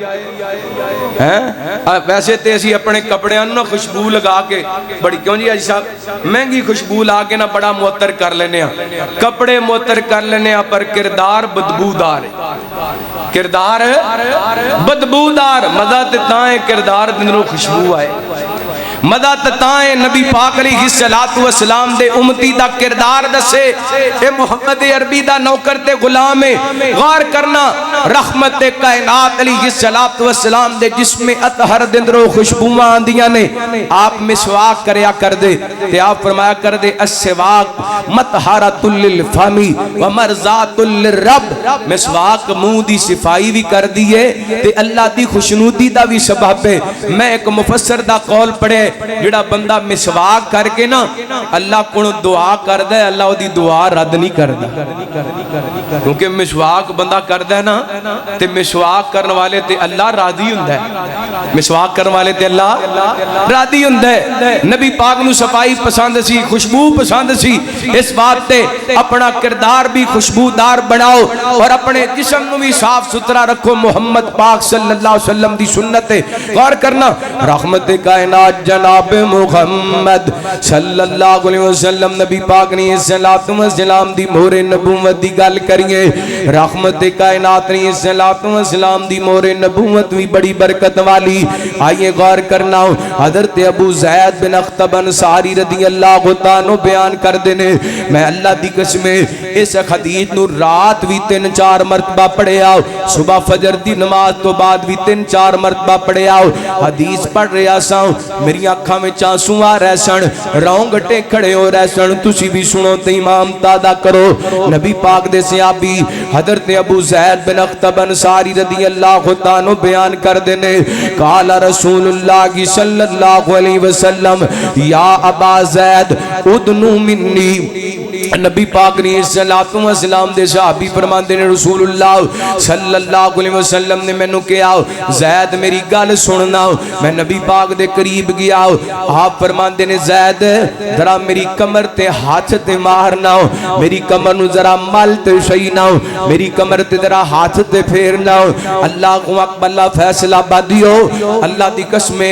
ویسے تے اسی اپنے کپڑے نہ خوشبو لگا کے بڑی کیوں جی صاحب مہنگی خوشبو لا کے نہ بڑا معطر کر لینے کپڑے معطر کر لینے پر کردار بدبودار ہے کردار بدبودار مزہ تے تائیں کردار دنوں خوشبو آئے مدہ تتائیں نبی پاک علیہ الصلوۃ والسلام دے امتی دا کردار دسے اے محمد عربی دا نوکر تے غلام غور کرنا رحمت کائنات علیہ الصلوۃ والسلام دے جسم اطہر دے اندروں خوشبوواں آندیاں نے آپ مسواک کریا کر دے تے آپ فرمایا کر دے السواک مطہرۃ للفم ومرضات للرب مسواک منہ دی صفائی بھی کر دیے تے اللہ دی خوشنودی دا بھی سبب ہے میں ایک مفسر دا قول پڑھے جڑا بندہ مسواک کر کے نا اللہ کو دعا کر دے اللہ وہ دی دعا رد نہیں کر دی کیونکہ مسواک بندہ کر دے نا تے مسواک کرنے والے تے اللہ راضی ہوں دے مسواک کرنے والے تے اللہ راضی ہوں دے نبی پاک نو صفائی پسند سی خوشبو پسند سی اس بات تے اپنا کردار بھی خوشبودار بناؤ اور اپنے جسم نو بھی صاف ستھرا رکھو محمد پاک صلی اللہ علیہ وسلم دی سنت غور کرنا رحمت کائنات جناب محمد صلی اللہ علیہ وسلم نبی پاک نے الصلوۃ والسلام دی مہر نبوت دی گل کریے رحمت کائنات نے الصلوۃ والسلام دی مہر نبوت بھی بڑی برکت والی آئیے غور کرنا حضرت ابو زید بن اخطب انصاری رضی اللہ عنہ بیان کر دینے میں اللہ دی قسم اس حدیث نو رات بھی 3-4 مرتبہ پڑھے آؤ صبح فجر دی نماز تو بعد بھی 3-4 مرتبہ پڑھے آؤ حدیث پڑھ رہا سا میری آنکھاں میں چانسوں آ رہے سن رونگٹے کھڑے ہو رہے سن تسی بھی سنو تے امام تادا کرو نبی پاک دے صحابی حضرت ابو زید بن اخطب انصاری رضی اللہ عنہ بیان کر دینے قال رسول اللہ صلی اللہ علیہ وسلم یا ابا زید ادنو منی نبی پاک نے الصلوۃ والسلام دے صحابی فرماندے نے رسول اللہ صلی اللہ علیہ وسلم نے مینوں کہا زید میری گل سننا میں نبی پاک دے قریب گیا آپ فرماندے نے زید ذرا میری کمر تے ہاتھ تے مارنا میری کمر نو ذرا مل تے شئینا میری کمر تے ذرا ہاتھ تے پھیرنا اللہ اکبر اللہ فیصلہ بادیو اللہ دی قسم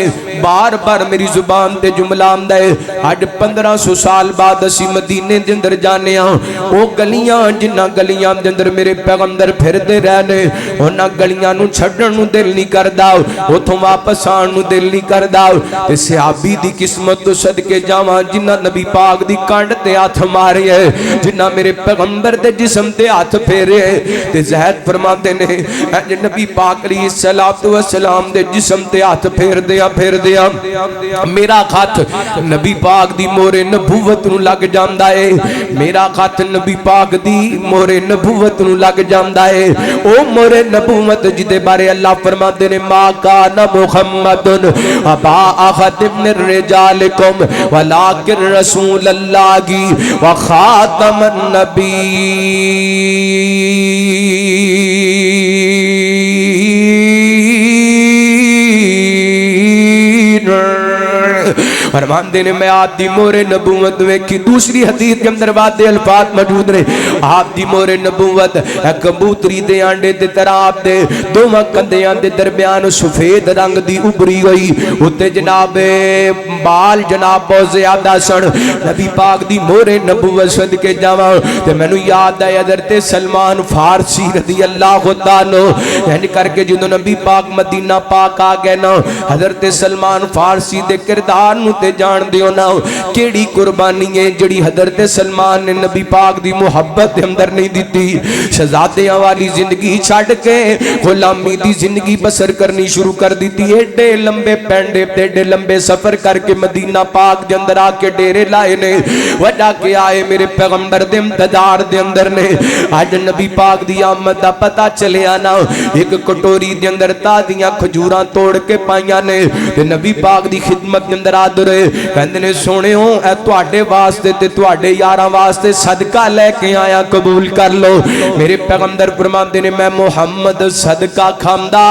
بار بار میری زبان تے جملہ آمدا ہے اج 1500 سال بعد اسی مدینے دے اندر جانے او گلیاں جنہ گلیاں دے اندر میرے پیغمبر پھردے رہنے انہاں گلیاں نو چھڈن نو دل نہیں کردا اوتھوں واپس آن نو دل نہیں کردا تے صحابی دی قسمت تو صدقے جاواں جنہ نبی پاک دی کانڈ تے ہاتھ مارے جنہ میرے پیغمبر دے جسم تے ہاتھ پھیرے تے زہد فرماندے نے اے نبی پاک علیہ الصلوۃ والسلام دے جسم تے ہاتھ پھیر دیا میرا خط نبی پاک دی مہر نبوت نو لگ جاندا ہے میرا خط نبی پاک دی مہر نبوت نو لگ جاندا ہے او مہر نبوت جدے بارے اللہ فرماندے نے ما کان محمد ابا احد من رجالکم ولکن رسول اللہ وخاتم النبی فرمان دینے میں آپ دی مہر نبوت ویکھی دوسری حدیث کے اندر وعدے الفاظ موجود رہے آپ دی مہر نبوت کبوتری دے آنڈے دے طرح آپ دے دو کندیاں دے درمیان سفید رنگ دی ابری ہوئی اتے جناب بال جناب بہت زیادہ سن نبی پاک دی مہر نبوت صدقے جاواں تے مینوں یاد ہے حضرت سلمان فارسی رضی اللہ عنہ یعنی کر کے جدوں نبی پاک مدینہ پاک آ گئے نا حضرت سلمان فارسی دے کردار نو تے جان دیو نا کیڑی قربانی ہے جڑی حضرت سلمان نے نبی پاک دی محبت دے اندر نہیں دیتی شہزادیاں والی زندگی چھڑ کے غلامی دی زندگی بسر کرنی شروع کر دیتی ایڈے لمبے پینڈے ایڈے لمبے سفر کر کے مدینہ پاک دے اندر آ کے ڈیرے لائے نے وجہ کے آئے میرے پیغمبر دے امتدار دے اندر نے آج نبی پاک دی آمد دا پتہ چلے آنا ایک کٹوری دے اندر تازیاں کھجوراں توڑ کے پائیاں نے نبی پاک دی خدمت دے اندر آدھر کہندے نے سونے ہوں اے تواڈے واسطے تے تواڈے یاراں واسطے صدقہ لے کے آیا قبول کر لو میرے پیغمبر فرماندے نے میں محمد صدقہ کھاندا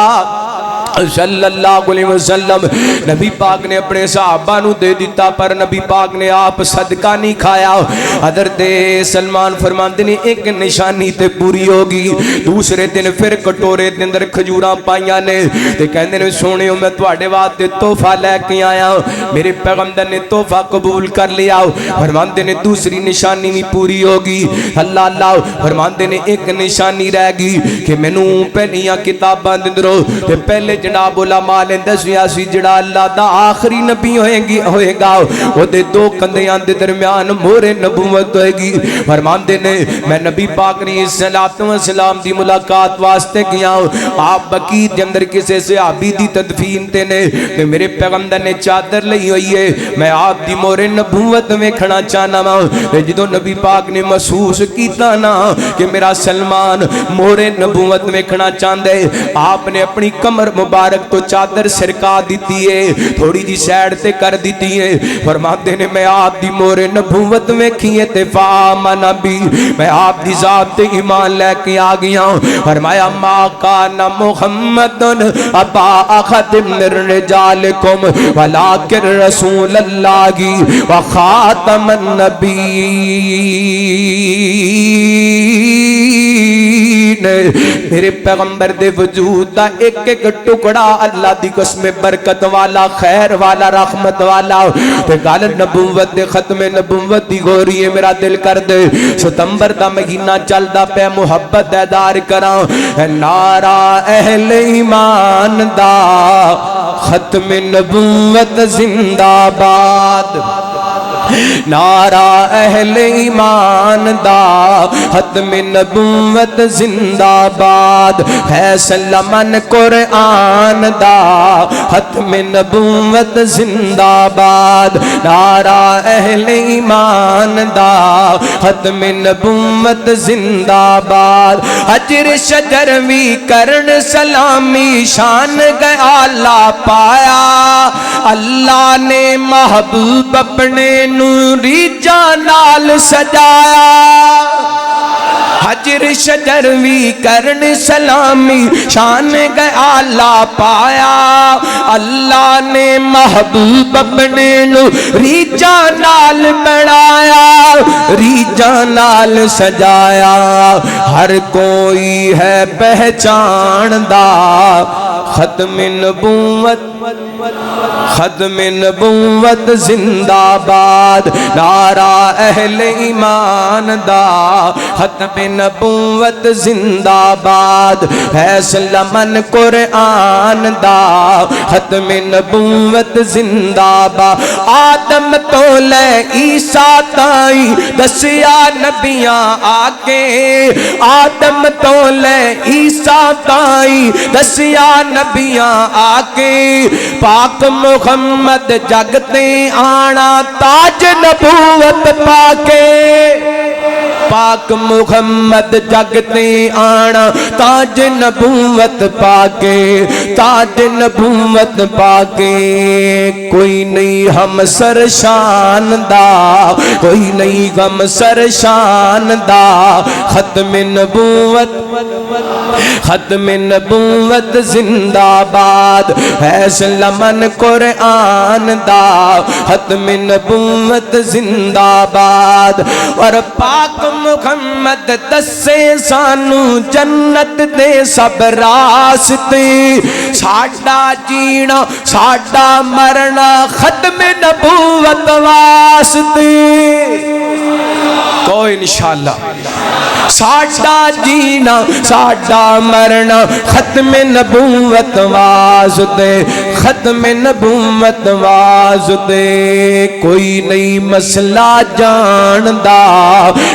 صلی اللہ علیہ وسلم نبی پاک نے اپنے صحابہ نو دے دیتا پر نبی پاک نے آپ صدقہ نہیں کھایا حضرت سلمان فرماندے نے ایک نشانی تے پوری ہوگی دوسرے دن پھر کٹورے دے اندر کھجوراں پائیاں نے تے کہندے نے سونےو میں تواڈے واسطے تحفہ لے کے آیا میرے پیغمبر نے تحفہ قبول کر لیا فرماندے نے دوسری نشانی بھی پوری ہوگی اللہ اللہ فرماندے نے ایک نشانی رہ گئی کہ مینوں پہلیاں کتاباں دے اندروں تے پہلے جناب علماء نے دسیا سی جڑا اللہ دا آخری نبی ہوئے گا وہ دے دو کندیاں دے درمیان مہر نبوت ہوئے گی فرماندے نے میں نبی پاک نے صلوات و سلام دی ملاقات واسطے گیا آپ بقیع دے اندر کسے صحابی دی تدفین تے نے تے میرے پیغمبر نے چادر لئی ہوئی ہے میں آپ دی مہر نبوت ویکھنا چاہنا وا تے جدوں نبی پاک نے محسوس کیتا نا کہ میرا سلمان مہر نبوت ویکھنا چاہندے آپ نے اپنی کمر مبارک تو چادر سرکا دیتی ہے تھوڑی جی سیڈ تے کر دیتی ہے فرماتے نے میں آپ دی مہر نبوت ویکھیے تے فآمن بی میں آپ دی ذات تے ایمان لے کے آ گیا فرمایا ما کان محمد ابا احد من رجالکم ولکن رسول اللہ وخاتم النبیین میرے پیغمبر دے وجود دا ایک ایک ٹکڑا اللہ دی قسم برکت والا خیر والا رحمت والا تے گل نبوت دے ختم نبوت دی ہو رہی ہے میرا دل کر دے ستمبر دا مہینہ چلدا پیا محبت ادار کراں نعرہ اہل ایمان دا ختم نبوت زندہ باد نعرہ اہل ایمان دا ختم نبوت زندہ باد فیصلہ من قرآن دا ختم نبوت زندہ باد نعرہ اہل ایمان دا ختم نبوت زندہ باد حجر شجر وی کرن سلامی شان گیا لا پایا اللہ نے محبوب اپنے نوری جانال سجایا حجر شجر وی کرن سلامی شان گیا لا پایا اللہ نے محبوب اپنے نوری جانال بڑھایا ریجا نال سجایا ہر کوئی ہے پہچان دا ختم نبوت ختم نبوت زندہ باد نعرہ اہل ایمان دا ختم نبوت زندہ باد فیصلہ من قرآن دا ختم نبوت زندہ باد آدم تو لے عیسیٰ تائیں دسیا نبیاں آکے آدم تو لے عیسیٰ تائیں دسیا نبیاں آکے پاک محمد جگتے آنا تاج نبوت پاکے پاک محمد جگتے آنا تاج نبوت پاکے تاج نبوت پاکے کوئی نہیں ہم سر شان دا کوئی نہیں ہم سر شان دا ختم نبوت ختم نبوت زندہ باد فیصلہ من قرآن دا ختم نبوت زندہ باد اور پاک محمد دسے سانو جنت دے سب راستے ساڈا جینا ساڈا مرنا ختم نبوت واسطے کوئی انشاءاللہ ساڈا جینا ساڈا مرنا ختم نبوت واسطے ختم نبوت واسطے کوئی نہیں مسئلہ جاندا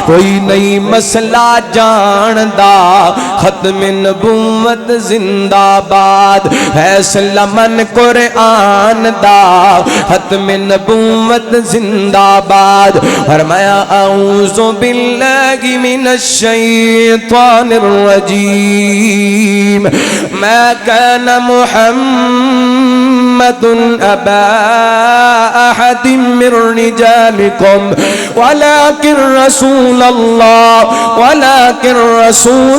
کوئی نہیں مسئلہ جاندا ختم نبوت زندہ باد فیصلہ من قرآن دا ختم نبوت زندہ باد فرمایا اعوذ باللہ من الشیطان الرجیم ما كان محمد محمد ابا احد من رجالکم ولكن رسول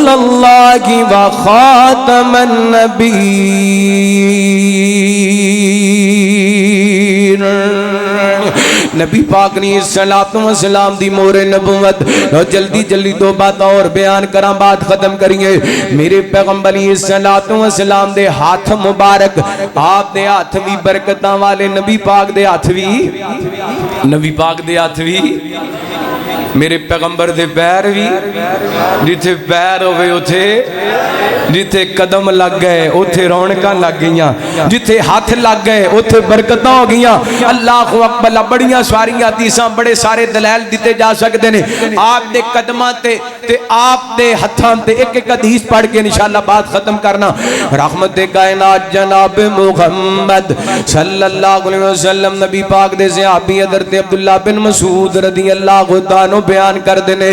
اللہ وخاتم النبیین. نبی پاک نے صلاۃ و سلام دی مہر نبوت. جلدی جلدی دو بات اور بیان کراں بات ختم کریے. میرے پیغمبر علیہ الصلوۃ والسلام دے ہاتھ مبارک, آپ دے ہاتھ بھی برکتاں والے, نبی پاک دے ہاتھ بھی, نبی پاک دے ہاتھ بھی, میرے پیغمبر دے پیر بھی. جتھے پیر ہوئے اتھے, جتھے قدم لگ گئے اتھے رونقاں لگ گئیاں, جتھے ہاتھ لگ گئے اتھے برکتاں ہو گئیاں. اللہ اکبر. بڑیاں سواریاں حدیثاں بڑے سارے دلائل دیتے جا سکتے ہیں. آپ دے قدماں تے آپ دے ہتھاں تے ایک ایک حدیث پڑھ کے انشاءاللہ بات ختم کرنا. رحمت کائنات جناب محمد صلی اللہ علیہ وسلم نبی پاک دے صحابی حضرت عبداللہ بن مسعود رضی اللہ عنہ بیان کر دینے,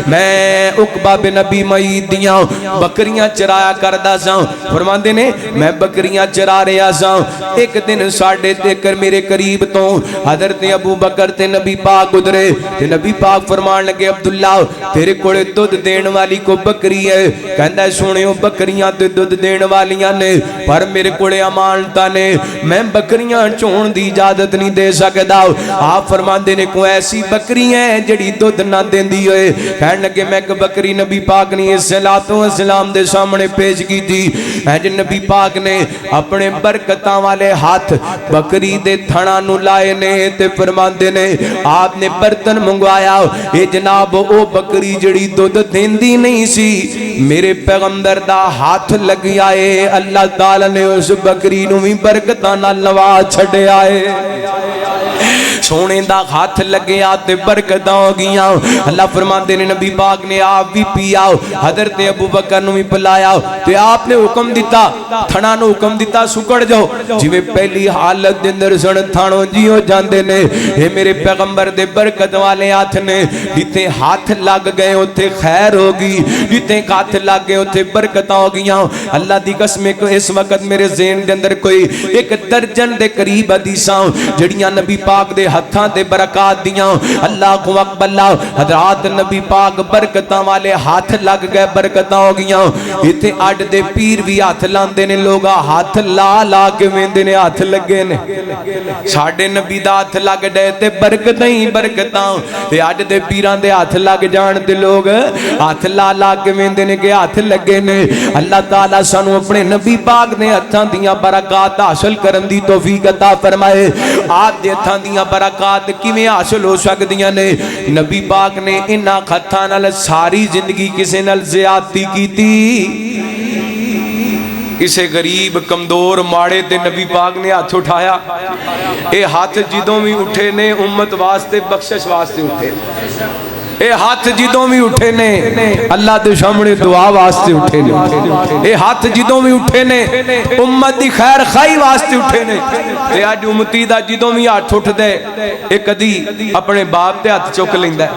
میں عقبہ بن ابی معیط دیاں بکریاں چرایا کردہ ساں. فرماندے نے میں بکریاں چرا رہا ساں. ایک دن ساڑھے دیکر میرے قریب تو حضرت ابو بکر تے نبی پاک گزرے. تے نبی پاک فرمان لگے عبداللہ تیرے کوڑے دودھ دین والی کو بکری ہے. کہندہ ہے سنیو بکریاں تے دودھ دین والیاں نے, پر میرے کوڑے امانتا نے, میں بکریاں چون دی اجازت نہیں دے سکتا. آپ فرماندے نے کوئی ایسی بکری ہے جڑی دودھ نہ دین دی ہوئے. کہنے لگے میں ایک بکری نبی پاک نے صلاۃ و سلام دے سامنے پیش کی تھی. نبی پاک نے اپنے برکتاں والے ہاتھ بکری دے تھنا نو لائے نے تے فرماندے نے آپ نے برتن منگوایا. اے جناب او بکری جڑی دودھ دیندی نہیں سی, میرے پیغمبر دا ہاتھ لگ آئے. اللہ تعالی نے اس بکری نو بھی برکتاں نال نواز چھڑے آئے. سونے دا ہاتھ لگے آتے برکتاں ہو گیاں. اللہ فرماندے نے نبی پاک نے آپ بھی پیا, حضرت ابو بکر نو بھی پلایا. تے آپ نے حکم دیتا, تھنا نو حکم دیتا سکڑ جاؤ. جویں پہلی حالت دے اندر سن تھانوں جیو جاندے نے. اے میرے پیغمبر دے برکت والے ہاتھ نے, جتے ہاتھ لگ گئے اوتھے خیر ہوگی, جتے ہاتھ لگ گئے اوتھے برکتاں ہو گیاں. اللہ دی قسم اس وقت میرے ذہن دے اندر کوئی ایک درجن دے قریب حدیثاں جڑیاں نبی پاک دے ہتھاں دے برکات دیاں. اللہ کو اکبر. حضرات نبی پاک برکتاں والے ہاتھ لگ گئے, برکتاں ہو گیاں. ایتھے اڈ دے پیر بھی ہاتھ لاندے نے, لوگا ہاتھ لا لا کے ویندے نے ہاتھ لگے نے. ساڈے نبی دا ہاتھ لگ ڈے تے برکتاں ہی برکتاں. تے اڈ دے پیراں دے ہاتھ لگ جان تے لوگ ہاتھ لا لا کے ویندے نے کہ ہاتھ لگے نے. اللہ تعالیٰ سانو اپنے نبی پاک نے ہتھاں دیاں برکات حاصل کرن دی توفیق عطا فرمائے. آپ دے ہتھاں دیاں برکات کیویں حاصل ہو سکدیاں نے؟ نبی پاک نے انہاں ہتھاں نال ساری زندگی کسے نال زیادتی کیتی؟ کسے غریب کمزور ماڑے تے نبی پاک نے ہاتھ اٹھایا؟ اے ہاتھ جدوں بھی اٹھے نے امت واسطے بخشش واسطے اٹھے. اے ہاتھ جدوں بھی اٹھے نے اللہ دے سامنے دعا واسطے اٹھے نے. اے ہاتھ جدوں بھی اٹھے نے امت دی خیر خائی واسطے اٹھے نے. تے اج امتی دا جدوں بھی ہاتھ اٹھ دے, اے کدی اپنے باپ تے ہاتھ چک لیندا ہے,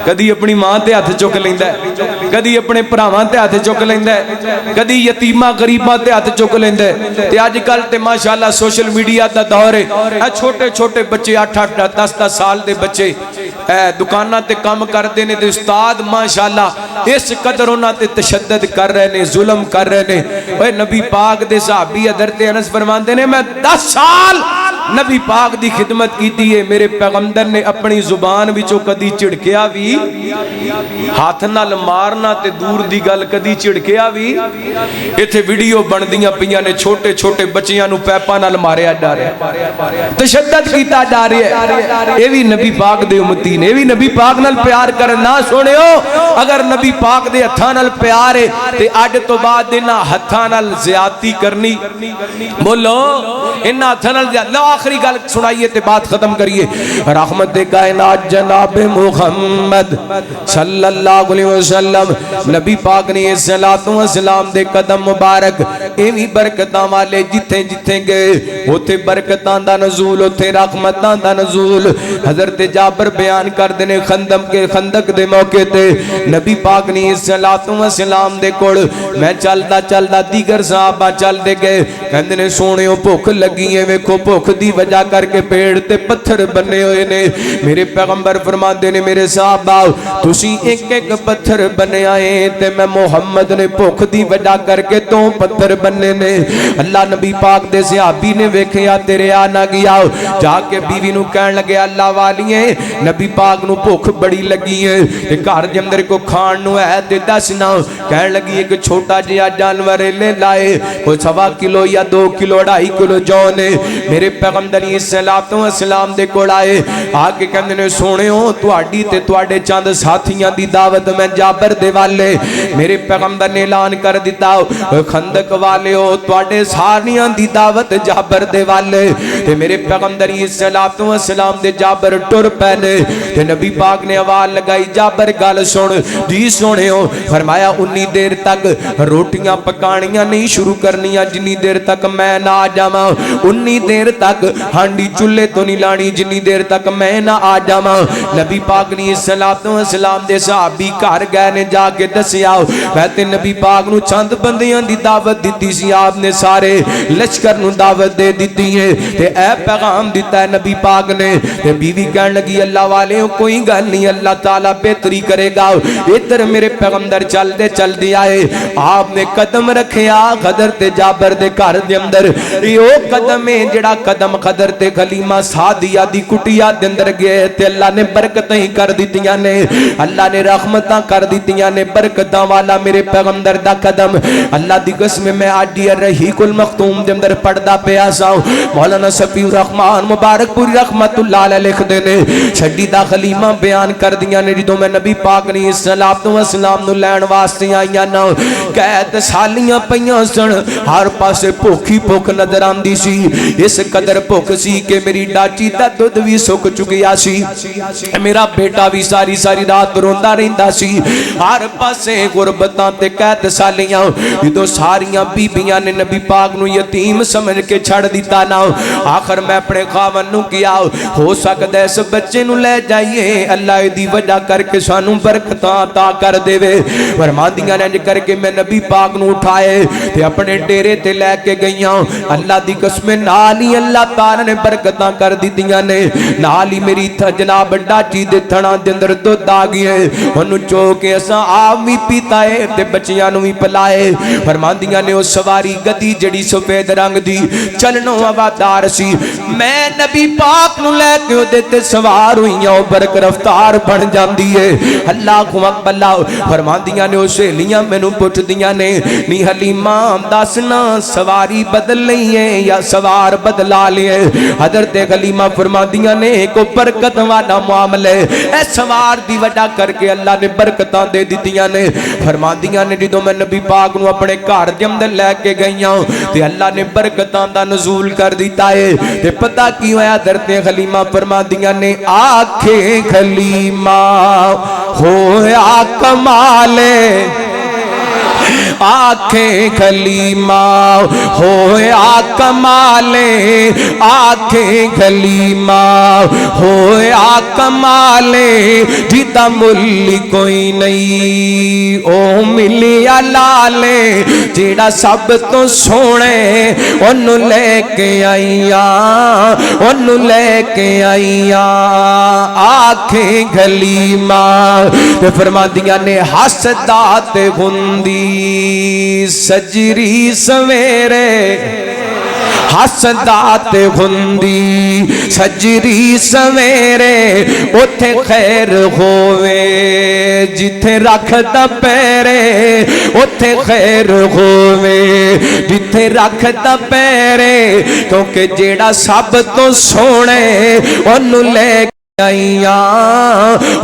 کدی اپنی ماں تے ہاتھ چک لیندا ہے, کدی اپنے بھراواں تے ہاتھ چک لیندا ہے, کدی یتیماں غریباں تے ہاتھ چک لیندا ہے. تے اج کل تے ماشاءاللہ سوشل میڈیا دا دور ہے. اے چھوٹے چھوٹے بچے 8-8 10-10 سال دے بچے دکاناں تے کام کردے نے, تے استاد ماشاءاللہ اس قدر انہاں تے تشدد کر رہے نے, ظلم کر رہے نے. اے نبی پاک دے صحابی حضرت انس فرماندے نے میں 10 سال نبی پاک دی خدمت کیتی ہے, میرے پیغمبر نے اپنی زبان وچوں کدی چڑکیا بھی, ہاتھ نال مارنا تے دور دی گل کدی چڑکیا بھی. ایتھے ویڈیو بندیاں پیاں نے چھوٹے چھوٹے بچیاں نو پیپاں نال ماریا جا رہا ہے, تشدد کیتا جا رہا ہے. اے وی نبی پاک دے امتی نے, اے وی نبی پاک نال پیار کرنا. سنیو اگر نبی پاک دے ہتھاں نال پیار ہے تے اج تو بعد انہاں ہتھاں نال زیادتی کرنی, بولو انہاں ہتھاں نال لا آخری گل سنائیے تے بات ختم کریے. رحمت کائنات جناب محمد صلی اللہ علیہ وسلم نبی پاک نے صلوات و سلام دے قدم مبارک ایویں برکتاں والے جتھے جتھے گئے اوتھے برکتاں دا نزول اوتھے رحمتاں دا نزول. حضرت جابر بیان کردے نے خندق دے موقع تے نبی پاک نے صلوات و سلام دے کول میں چلدا چلدا دیگر صحابہ چل دے گئے کہندے نے سونےو بھوک لگی ہے ویکھو بھوک دی وجہ کر کے پیڑ تے پتھر بنے ہوئے نے. میرے پیغمبر فرماندے نے میرے صحابہ تسی ایک ایک پتھر بنے آئے تے میں محمد نے بھوک دی وجہ کر کے تو پتھر بننے نے. اللہ نبی پاک دے صحابی نے ویکھیا تیرے آ نہ گیا جا کے بیوی نو کہن لگے اللہ والیے نبی پاک نو بھوک بڑی لگی ہے تے گھر دے اندر کو کھان نو ہے تے دسنا. کہن لگی ایک چھوٹا جہا جانور لے لائے کوئی 1.25 کلو یا 2 کلو 2.5 کلو جو نے. میرے پیغمبر صلوات و سلام دے کول آئے آ کے کہندے نے سونےو تواڈی تے تواڈے چند ساتھیاں دی دعوت میں جابر دے والے. میرے پیغمبر نے اعلان کر دیتا خندق والے ہو تواڈے ساریاں دی دعوت جابر دے والے. تے میرے پیغمبر صلوات و سلام دے جابر ٹر پے نے تے نبی پاک نے آواز لگائی جابر گل سن جی سونےو. فرمایا انی دیر تک روٹیاں پکانیاں نہیں شروع کرنیاں جنی دیر تک میں نہ آ جاواں. انی دیر تک ہانڈی چولہے تو نہیں لانی جنی دیر تک میں نہ آ جاواں. نبی پاک نے صلوات و سلام دے صحابی گھر گئے نے جا کے دسیا کہتے نبی پاک نو چند بندیاں دی دعوت دیتی سی آپ نے سارے لشکر نو دعوت دے دیتی ہے تے اے پیغام دیتا ہے نبی پاک نے. تے بیوی کہن لگی اللہ والے کوئی گل نہیں اللہ تعالیٰ بہتری کرے گا. ادھر میرے پیغمبر چل دے آئے آپ نے قدم رکھیا حضرت جابر دے گھر دے اندر. یہ قدم ہے جڑا قدم حضرت خلیمہ سعدیہ دی کٹیا دے اندر گئے تے اللہ نے برکتیں کر دیتیاں نے اللہ نے رحمتاں کر دیتیاں نے برکتاں والا میرے پیغمبر دا قدم. اللہ دی قسم میں آج رحیق المختوم دے اندر پڑھدا پیا سا مولانا صفی الرحمان مبارک پوری رحمت اللہ علیہ لکھ دے نے شدیدہ خلیمہ بیان کر دیاں نے جدوں میں نبی پاک نے صلوات و سلام نو لین واسطے آئیاں نا قید سالیاں پیاں سن ہر پاسے بھوکھی بھوک نظر آندی سی. اس قدر بھوک سی کہ میری ڈاچی دا دودھ بھی سک چکیا سی میرا بیٹا بھی ساری ساری رات روندا رہندا سی. ہر پاسے غربتاں تے قید سالیاں جدوں ساریاں بیبیاں نے نبی پاک نو یتیم سمجھ کے چھڑ دیتا نا آخر میں اپنے خاون نو کیا ہو سکدا ہے اس بچے نو لے جائیے اللہ دی وجہ کر کے سانو برکتاں عطا کر دے وے. فرماندیاں نے کر کے میں نبی پاک نو اٹھائے تے اپنے ڈیرے تے لے کے گئیاں. اللہ دی قسم نال ہی اللہ تعالی نے برکتاں کر دیتیاں نے نال ہی میری جناب ڈاچی دے تھڑاں دے اندر دودھ آ گیا اونوں چو کے اساں آپ بھی پیتا ہے تے بچیاں نو بھی پلائے. فرماندیاں نے او سواری گدی جڑی سفید رنگ دی چلنوں ہوادار سی میں نبی پاک نو لے کے او دے تے سوار ہوئیاں او برک رفتار بن جاندی ہے. اللہ اکبر. فرماندیاں نے او سہیلیاں مینوں پوچھدیاں نے نی حلیمہ دسنا سواری بدل لئی ہے یا سوار بدلا لئے. حضرت حلیمہ فرماندیاں نے کو برکت والا معاملہ اے سوار دی وجہ کر کے اللہ نے برکتاں دے دیتیاں نے. فرماندیاں نے جدوں میں نبی پاک نو اپنے گھر دے اندر لے کے گئیاں تے اللہ نے برکتاں دا نزول کر دیتا ہے. تے پتہ کی ہویا حضرت حلیمہ فرماندیاں نے آنکھیں حلیمہ ہویا کمالے آنکھیں حلیمہ ہویا کمالے آنکھیں حلیمہ ہویا کمالے جیتا ملی کوئی نہیں او ملیا لالے جیڑا سب تو سونے انہوں لے کے آئیاں انہوں لے کے آئیاں آنکھیں حلیمہ. فرما دیا نے حسدات گھندی سجری سویرے حسدات گھندی سجری سویرے اتھے خیر ہووے جتھے رکھ دا پیرے اتھے خیر ہووے جتھے رکھ دا پیرے کیونکہ جیڑا سب تو سونے انہوں لے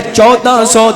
1400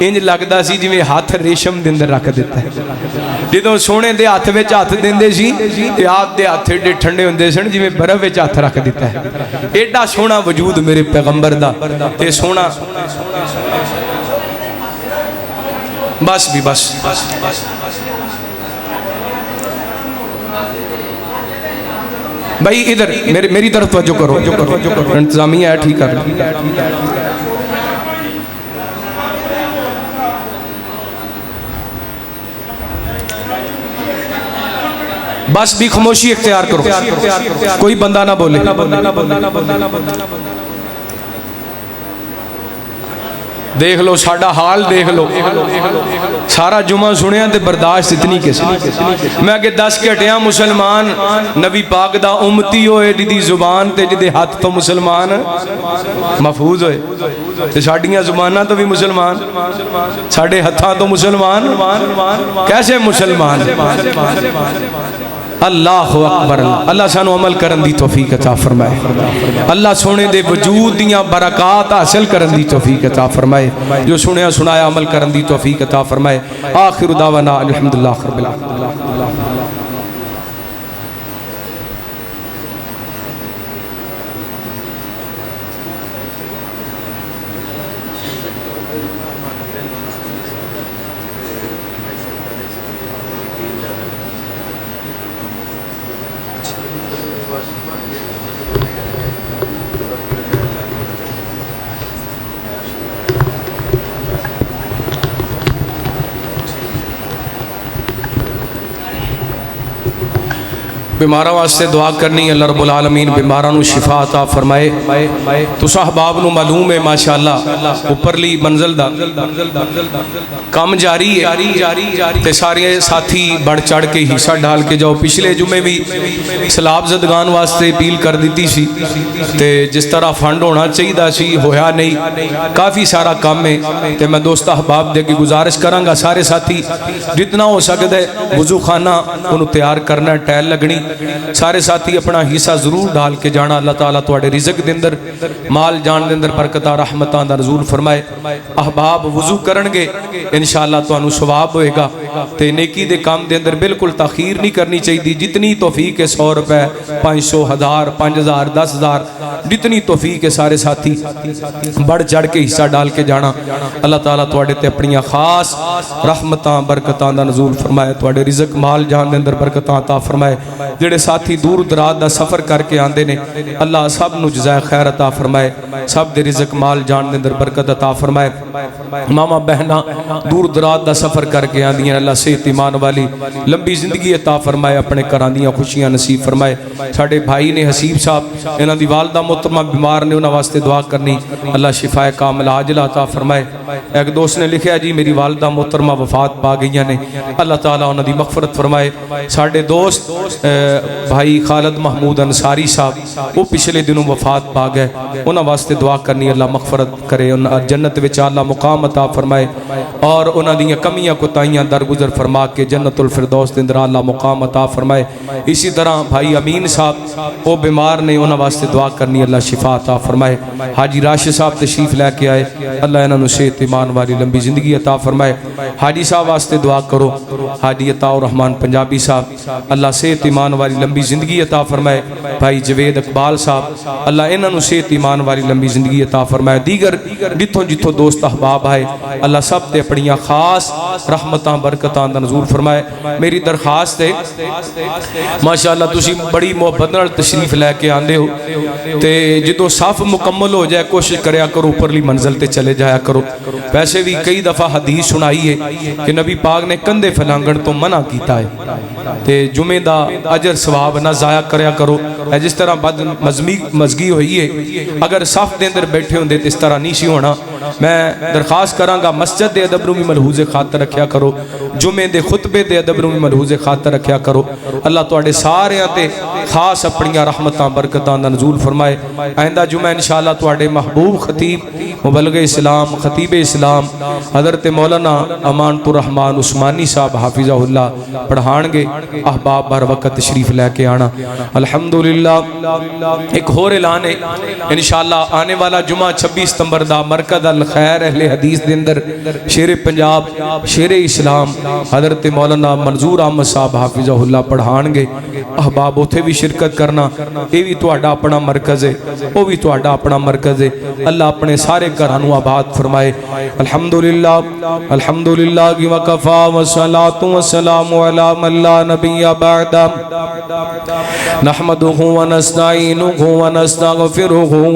انج لگدا سی جویں ہاتھ ریشم دے اندر رکھ دیتا ہے جدوں سونے دے ہاتھ وچ ہاتھ دیندے سی تے آپ دے ہاتھ ایڈے ٹھنڈے ہوندے سن جویں برف وچ ہاتھ رکھ دیتا ہے ایڈا سونا وجود میرے پیغمبر دا تے سونا بس بھی بس بھائی ادھر میری طرف توجہ کرو انتظامیہ ہے ٹھیک کر بس بھی خاموشی اختیار کرو کوئی بندہ نہ بولے دیکھ لو ساڑھا حال دیکھ لو سارا جمعہ سنیا تے برداشت اتنی کسی میں کہ 10 گھٹیاں مسلمان نبی پاک دا امتی ہوئے دی زبان تے جدے ہاتھ تو مسلمان محفوظ ہوئے تے ساڑھیاں زبانہ تو بھی مسلمان ساڑھے ہتھاں تو مسلمان کیسے مسلمان اللہ اکبر اللہ سانو عمل کرن دی توفیق عطا فرمائے اللہ سونے دے وجود دیاں برکات حاصل کرن دی توفیق عطا فرمائے جو سنیا سنایا عمل کرن دی توفیق عطا فرمائے آخر دعوانا الحمدللہ رب العالمین بیمارہ واسطے دعا کرنی اللہ رب العالمین بیمارہ نو شفا عطا فرمائے تو صحباب نو معلوم ہے ماشاءاللہ اوپرلی منزل دا کام جاری ہے تے سارے ساتھی بڑھ چڑھ کے حصہ ڈال کے جاؤ پچھلے جمعے بھی سلاب زدگان واسطے اپیل کر دیتی سی تے جس طرح فنڈ ہونا چاہیے دا سی ہویا نہیں کافی سارا کام ہے تے میں دوست احباب دے کی گزارش کرانگا سارے ساتھی جتنا ہو سکتا ہے وضو خانہ انہوں تیار کرنا ٹیل لگنی سارے ساتھی اپنا حصہ ضرور ڈال کے جانا اللہ تعالیٰ تواڈے رزق دے اندر مال جان دے اندر برکتاں رحمتاں دا نزول فرمائے احباب وضو کرنگے انشاءاللہ تانوں ثواب ہوئے گا تے نیکی دے کام دے اندر بالکل تاخیر نہیں کرنی چاہیے جتنی توفیق ہے 100 روپے 500 1000 5000 10000 جتنی توفیق ہے سارے ساتھی بڑھ چڑھ کے حصہ ڈال کے جانا اللہ تعالیٰ تواڈے تے اپنی خاص رحمتاں برکتاں دا نزول فرمائے تواڈے رزق مال جان دے اندر برکتاں عطا فرمائے جڑے ساتھی دور دراز دا سفر کر کے آندے نے اللہ سب نو جزائے خیر عطا فرمائے سب دے رزق مال جان دے اندر برکت عطا فرمائے ماما بہنا دور دراز دا سفر کر کے آندیاں اللہ صحت ایمان والی لمبی زندگی عطا فرمائے اپنے گھراں دیاں خوشیاں نصیب فرمائے ساڈے بھائی نے حسیب صاحب انہاں دی والدہ محترمہ بیمار نے انہاں واسطے دعا کرنی اللہ شفا کامل عاجلہ عطا فرمائے ایک دوست نے لکھا جی میری والدہ محترمہ وفات پا گئیاں نے اللہ تعالیٰ انہاں دی مغفرت فرمائے ساڈے دوست بھائی خالد محمود انصاری صاحب وہ پچھلے دنوں وفات پا گئے انہاں واسطے دعا کرنی اللہ مغفرت کرے جنت وچ اللہ مقام عطا فرمائے اور انہاں دیاں کمیاں کوتاہیاں درگزر فرما کے جنت الفردوس دے اندر اللہ مقام عطا فرمائے اسی طرح بھائی امین صاحب وہ بیمار نے انہاں واسطے دعا کرنی اللہ شفا عطا فرمائے حاجی راشد صاحب تشریف لے کے آئے اللہ انہاں نو صحت ایمان والی لمبی زندگی عطا فرمائے حاجی صاحب واسطے دعا کرو حاجی عطا الرحمن پنجابی صاحب اللہ صحت ایمان والی لمبی زندگی عطا فرمائے بھائی جوید اقبال صاحب اللہ انہاں نو صحت ایمان والی لمبی زندگی عطا فرمائے دیگر جتھوں جتھوں دوست احباب آئے اللہ سب تے اپنیاں خاص رحمتاں برکتاں دا نزول فرمائے میری درخواست ہے ماشاءاللہ تسی بڑی محبت نال تشریف لے کے آندے ہو تے جدوں صف مکمل ہو جائے کوشش کریا کرو اوپرلی منزل تے چلے جایا کرو ویسے بھی کئی دفعہ حدیث سنائی ہے کہ نبی پاک نے کندھے پھیلانگن تو منع کیتا ہے تے جمعے دا اجر ثواب نہ ضائع کریا کرو جس طرح بد مزگی ہوئی ہے اگر صف دے اندر بیٹھے ہوندے تے اس طرح نہیں سی ہونا میں درخواست کراں گا مسجد دے ادب نوں بھی ملحوظ خاطر رکھیا کرو، جمعے دے خطبے دے ادب نوں بھی ملحوظ خاطر رکھیا کرو۔ اللہ تواڈے ساریاں تے خاص اپنیاں رحمتاں برکتاں دا نزول فرمائے۔ آئندہ جمعہ انشاءاللہ تواڈے محبوب خطیب مبلغ اسلام خطیب اسلام حضرت مولانا امانت الرحمن عثمانی صاحب حافظہ اللہ پڑھان گے، احباب بر وقت تشریف لے کے آنا۔ الحمدللہ ایک اور اعلان ہے، انشاءاللہ آنے والا جمعہ 26 ستمبر دا مرکز الخیر اہل حدیث دے اندر شیر پنجاب شیر اسلام حضرت مولانا منظور احمد صاحب حافظہ اللہ پڑھان گے، احباب اوتھے بھی شرکت کرنا، یہ بھی تہاڈا اپنا مرکز ہے، وہ بھی تہاڈا اپنا مرکز ہے۔ اللہ اپنے سارے گھرانوں آباد فرمائے۔ الحمدللہ الحمدللہ وکفا والصلاۃ والسلام علی من لا نبی بعد نحمدہ ونستعینہ ونستغفرہ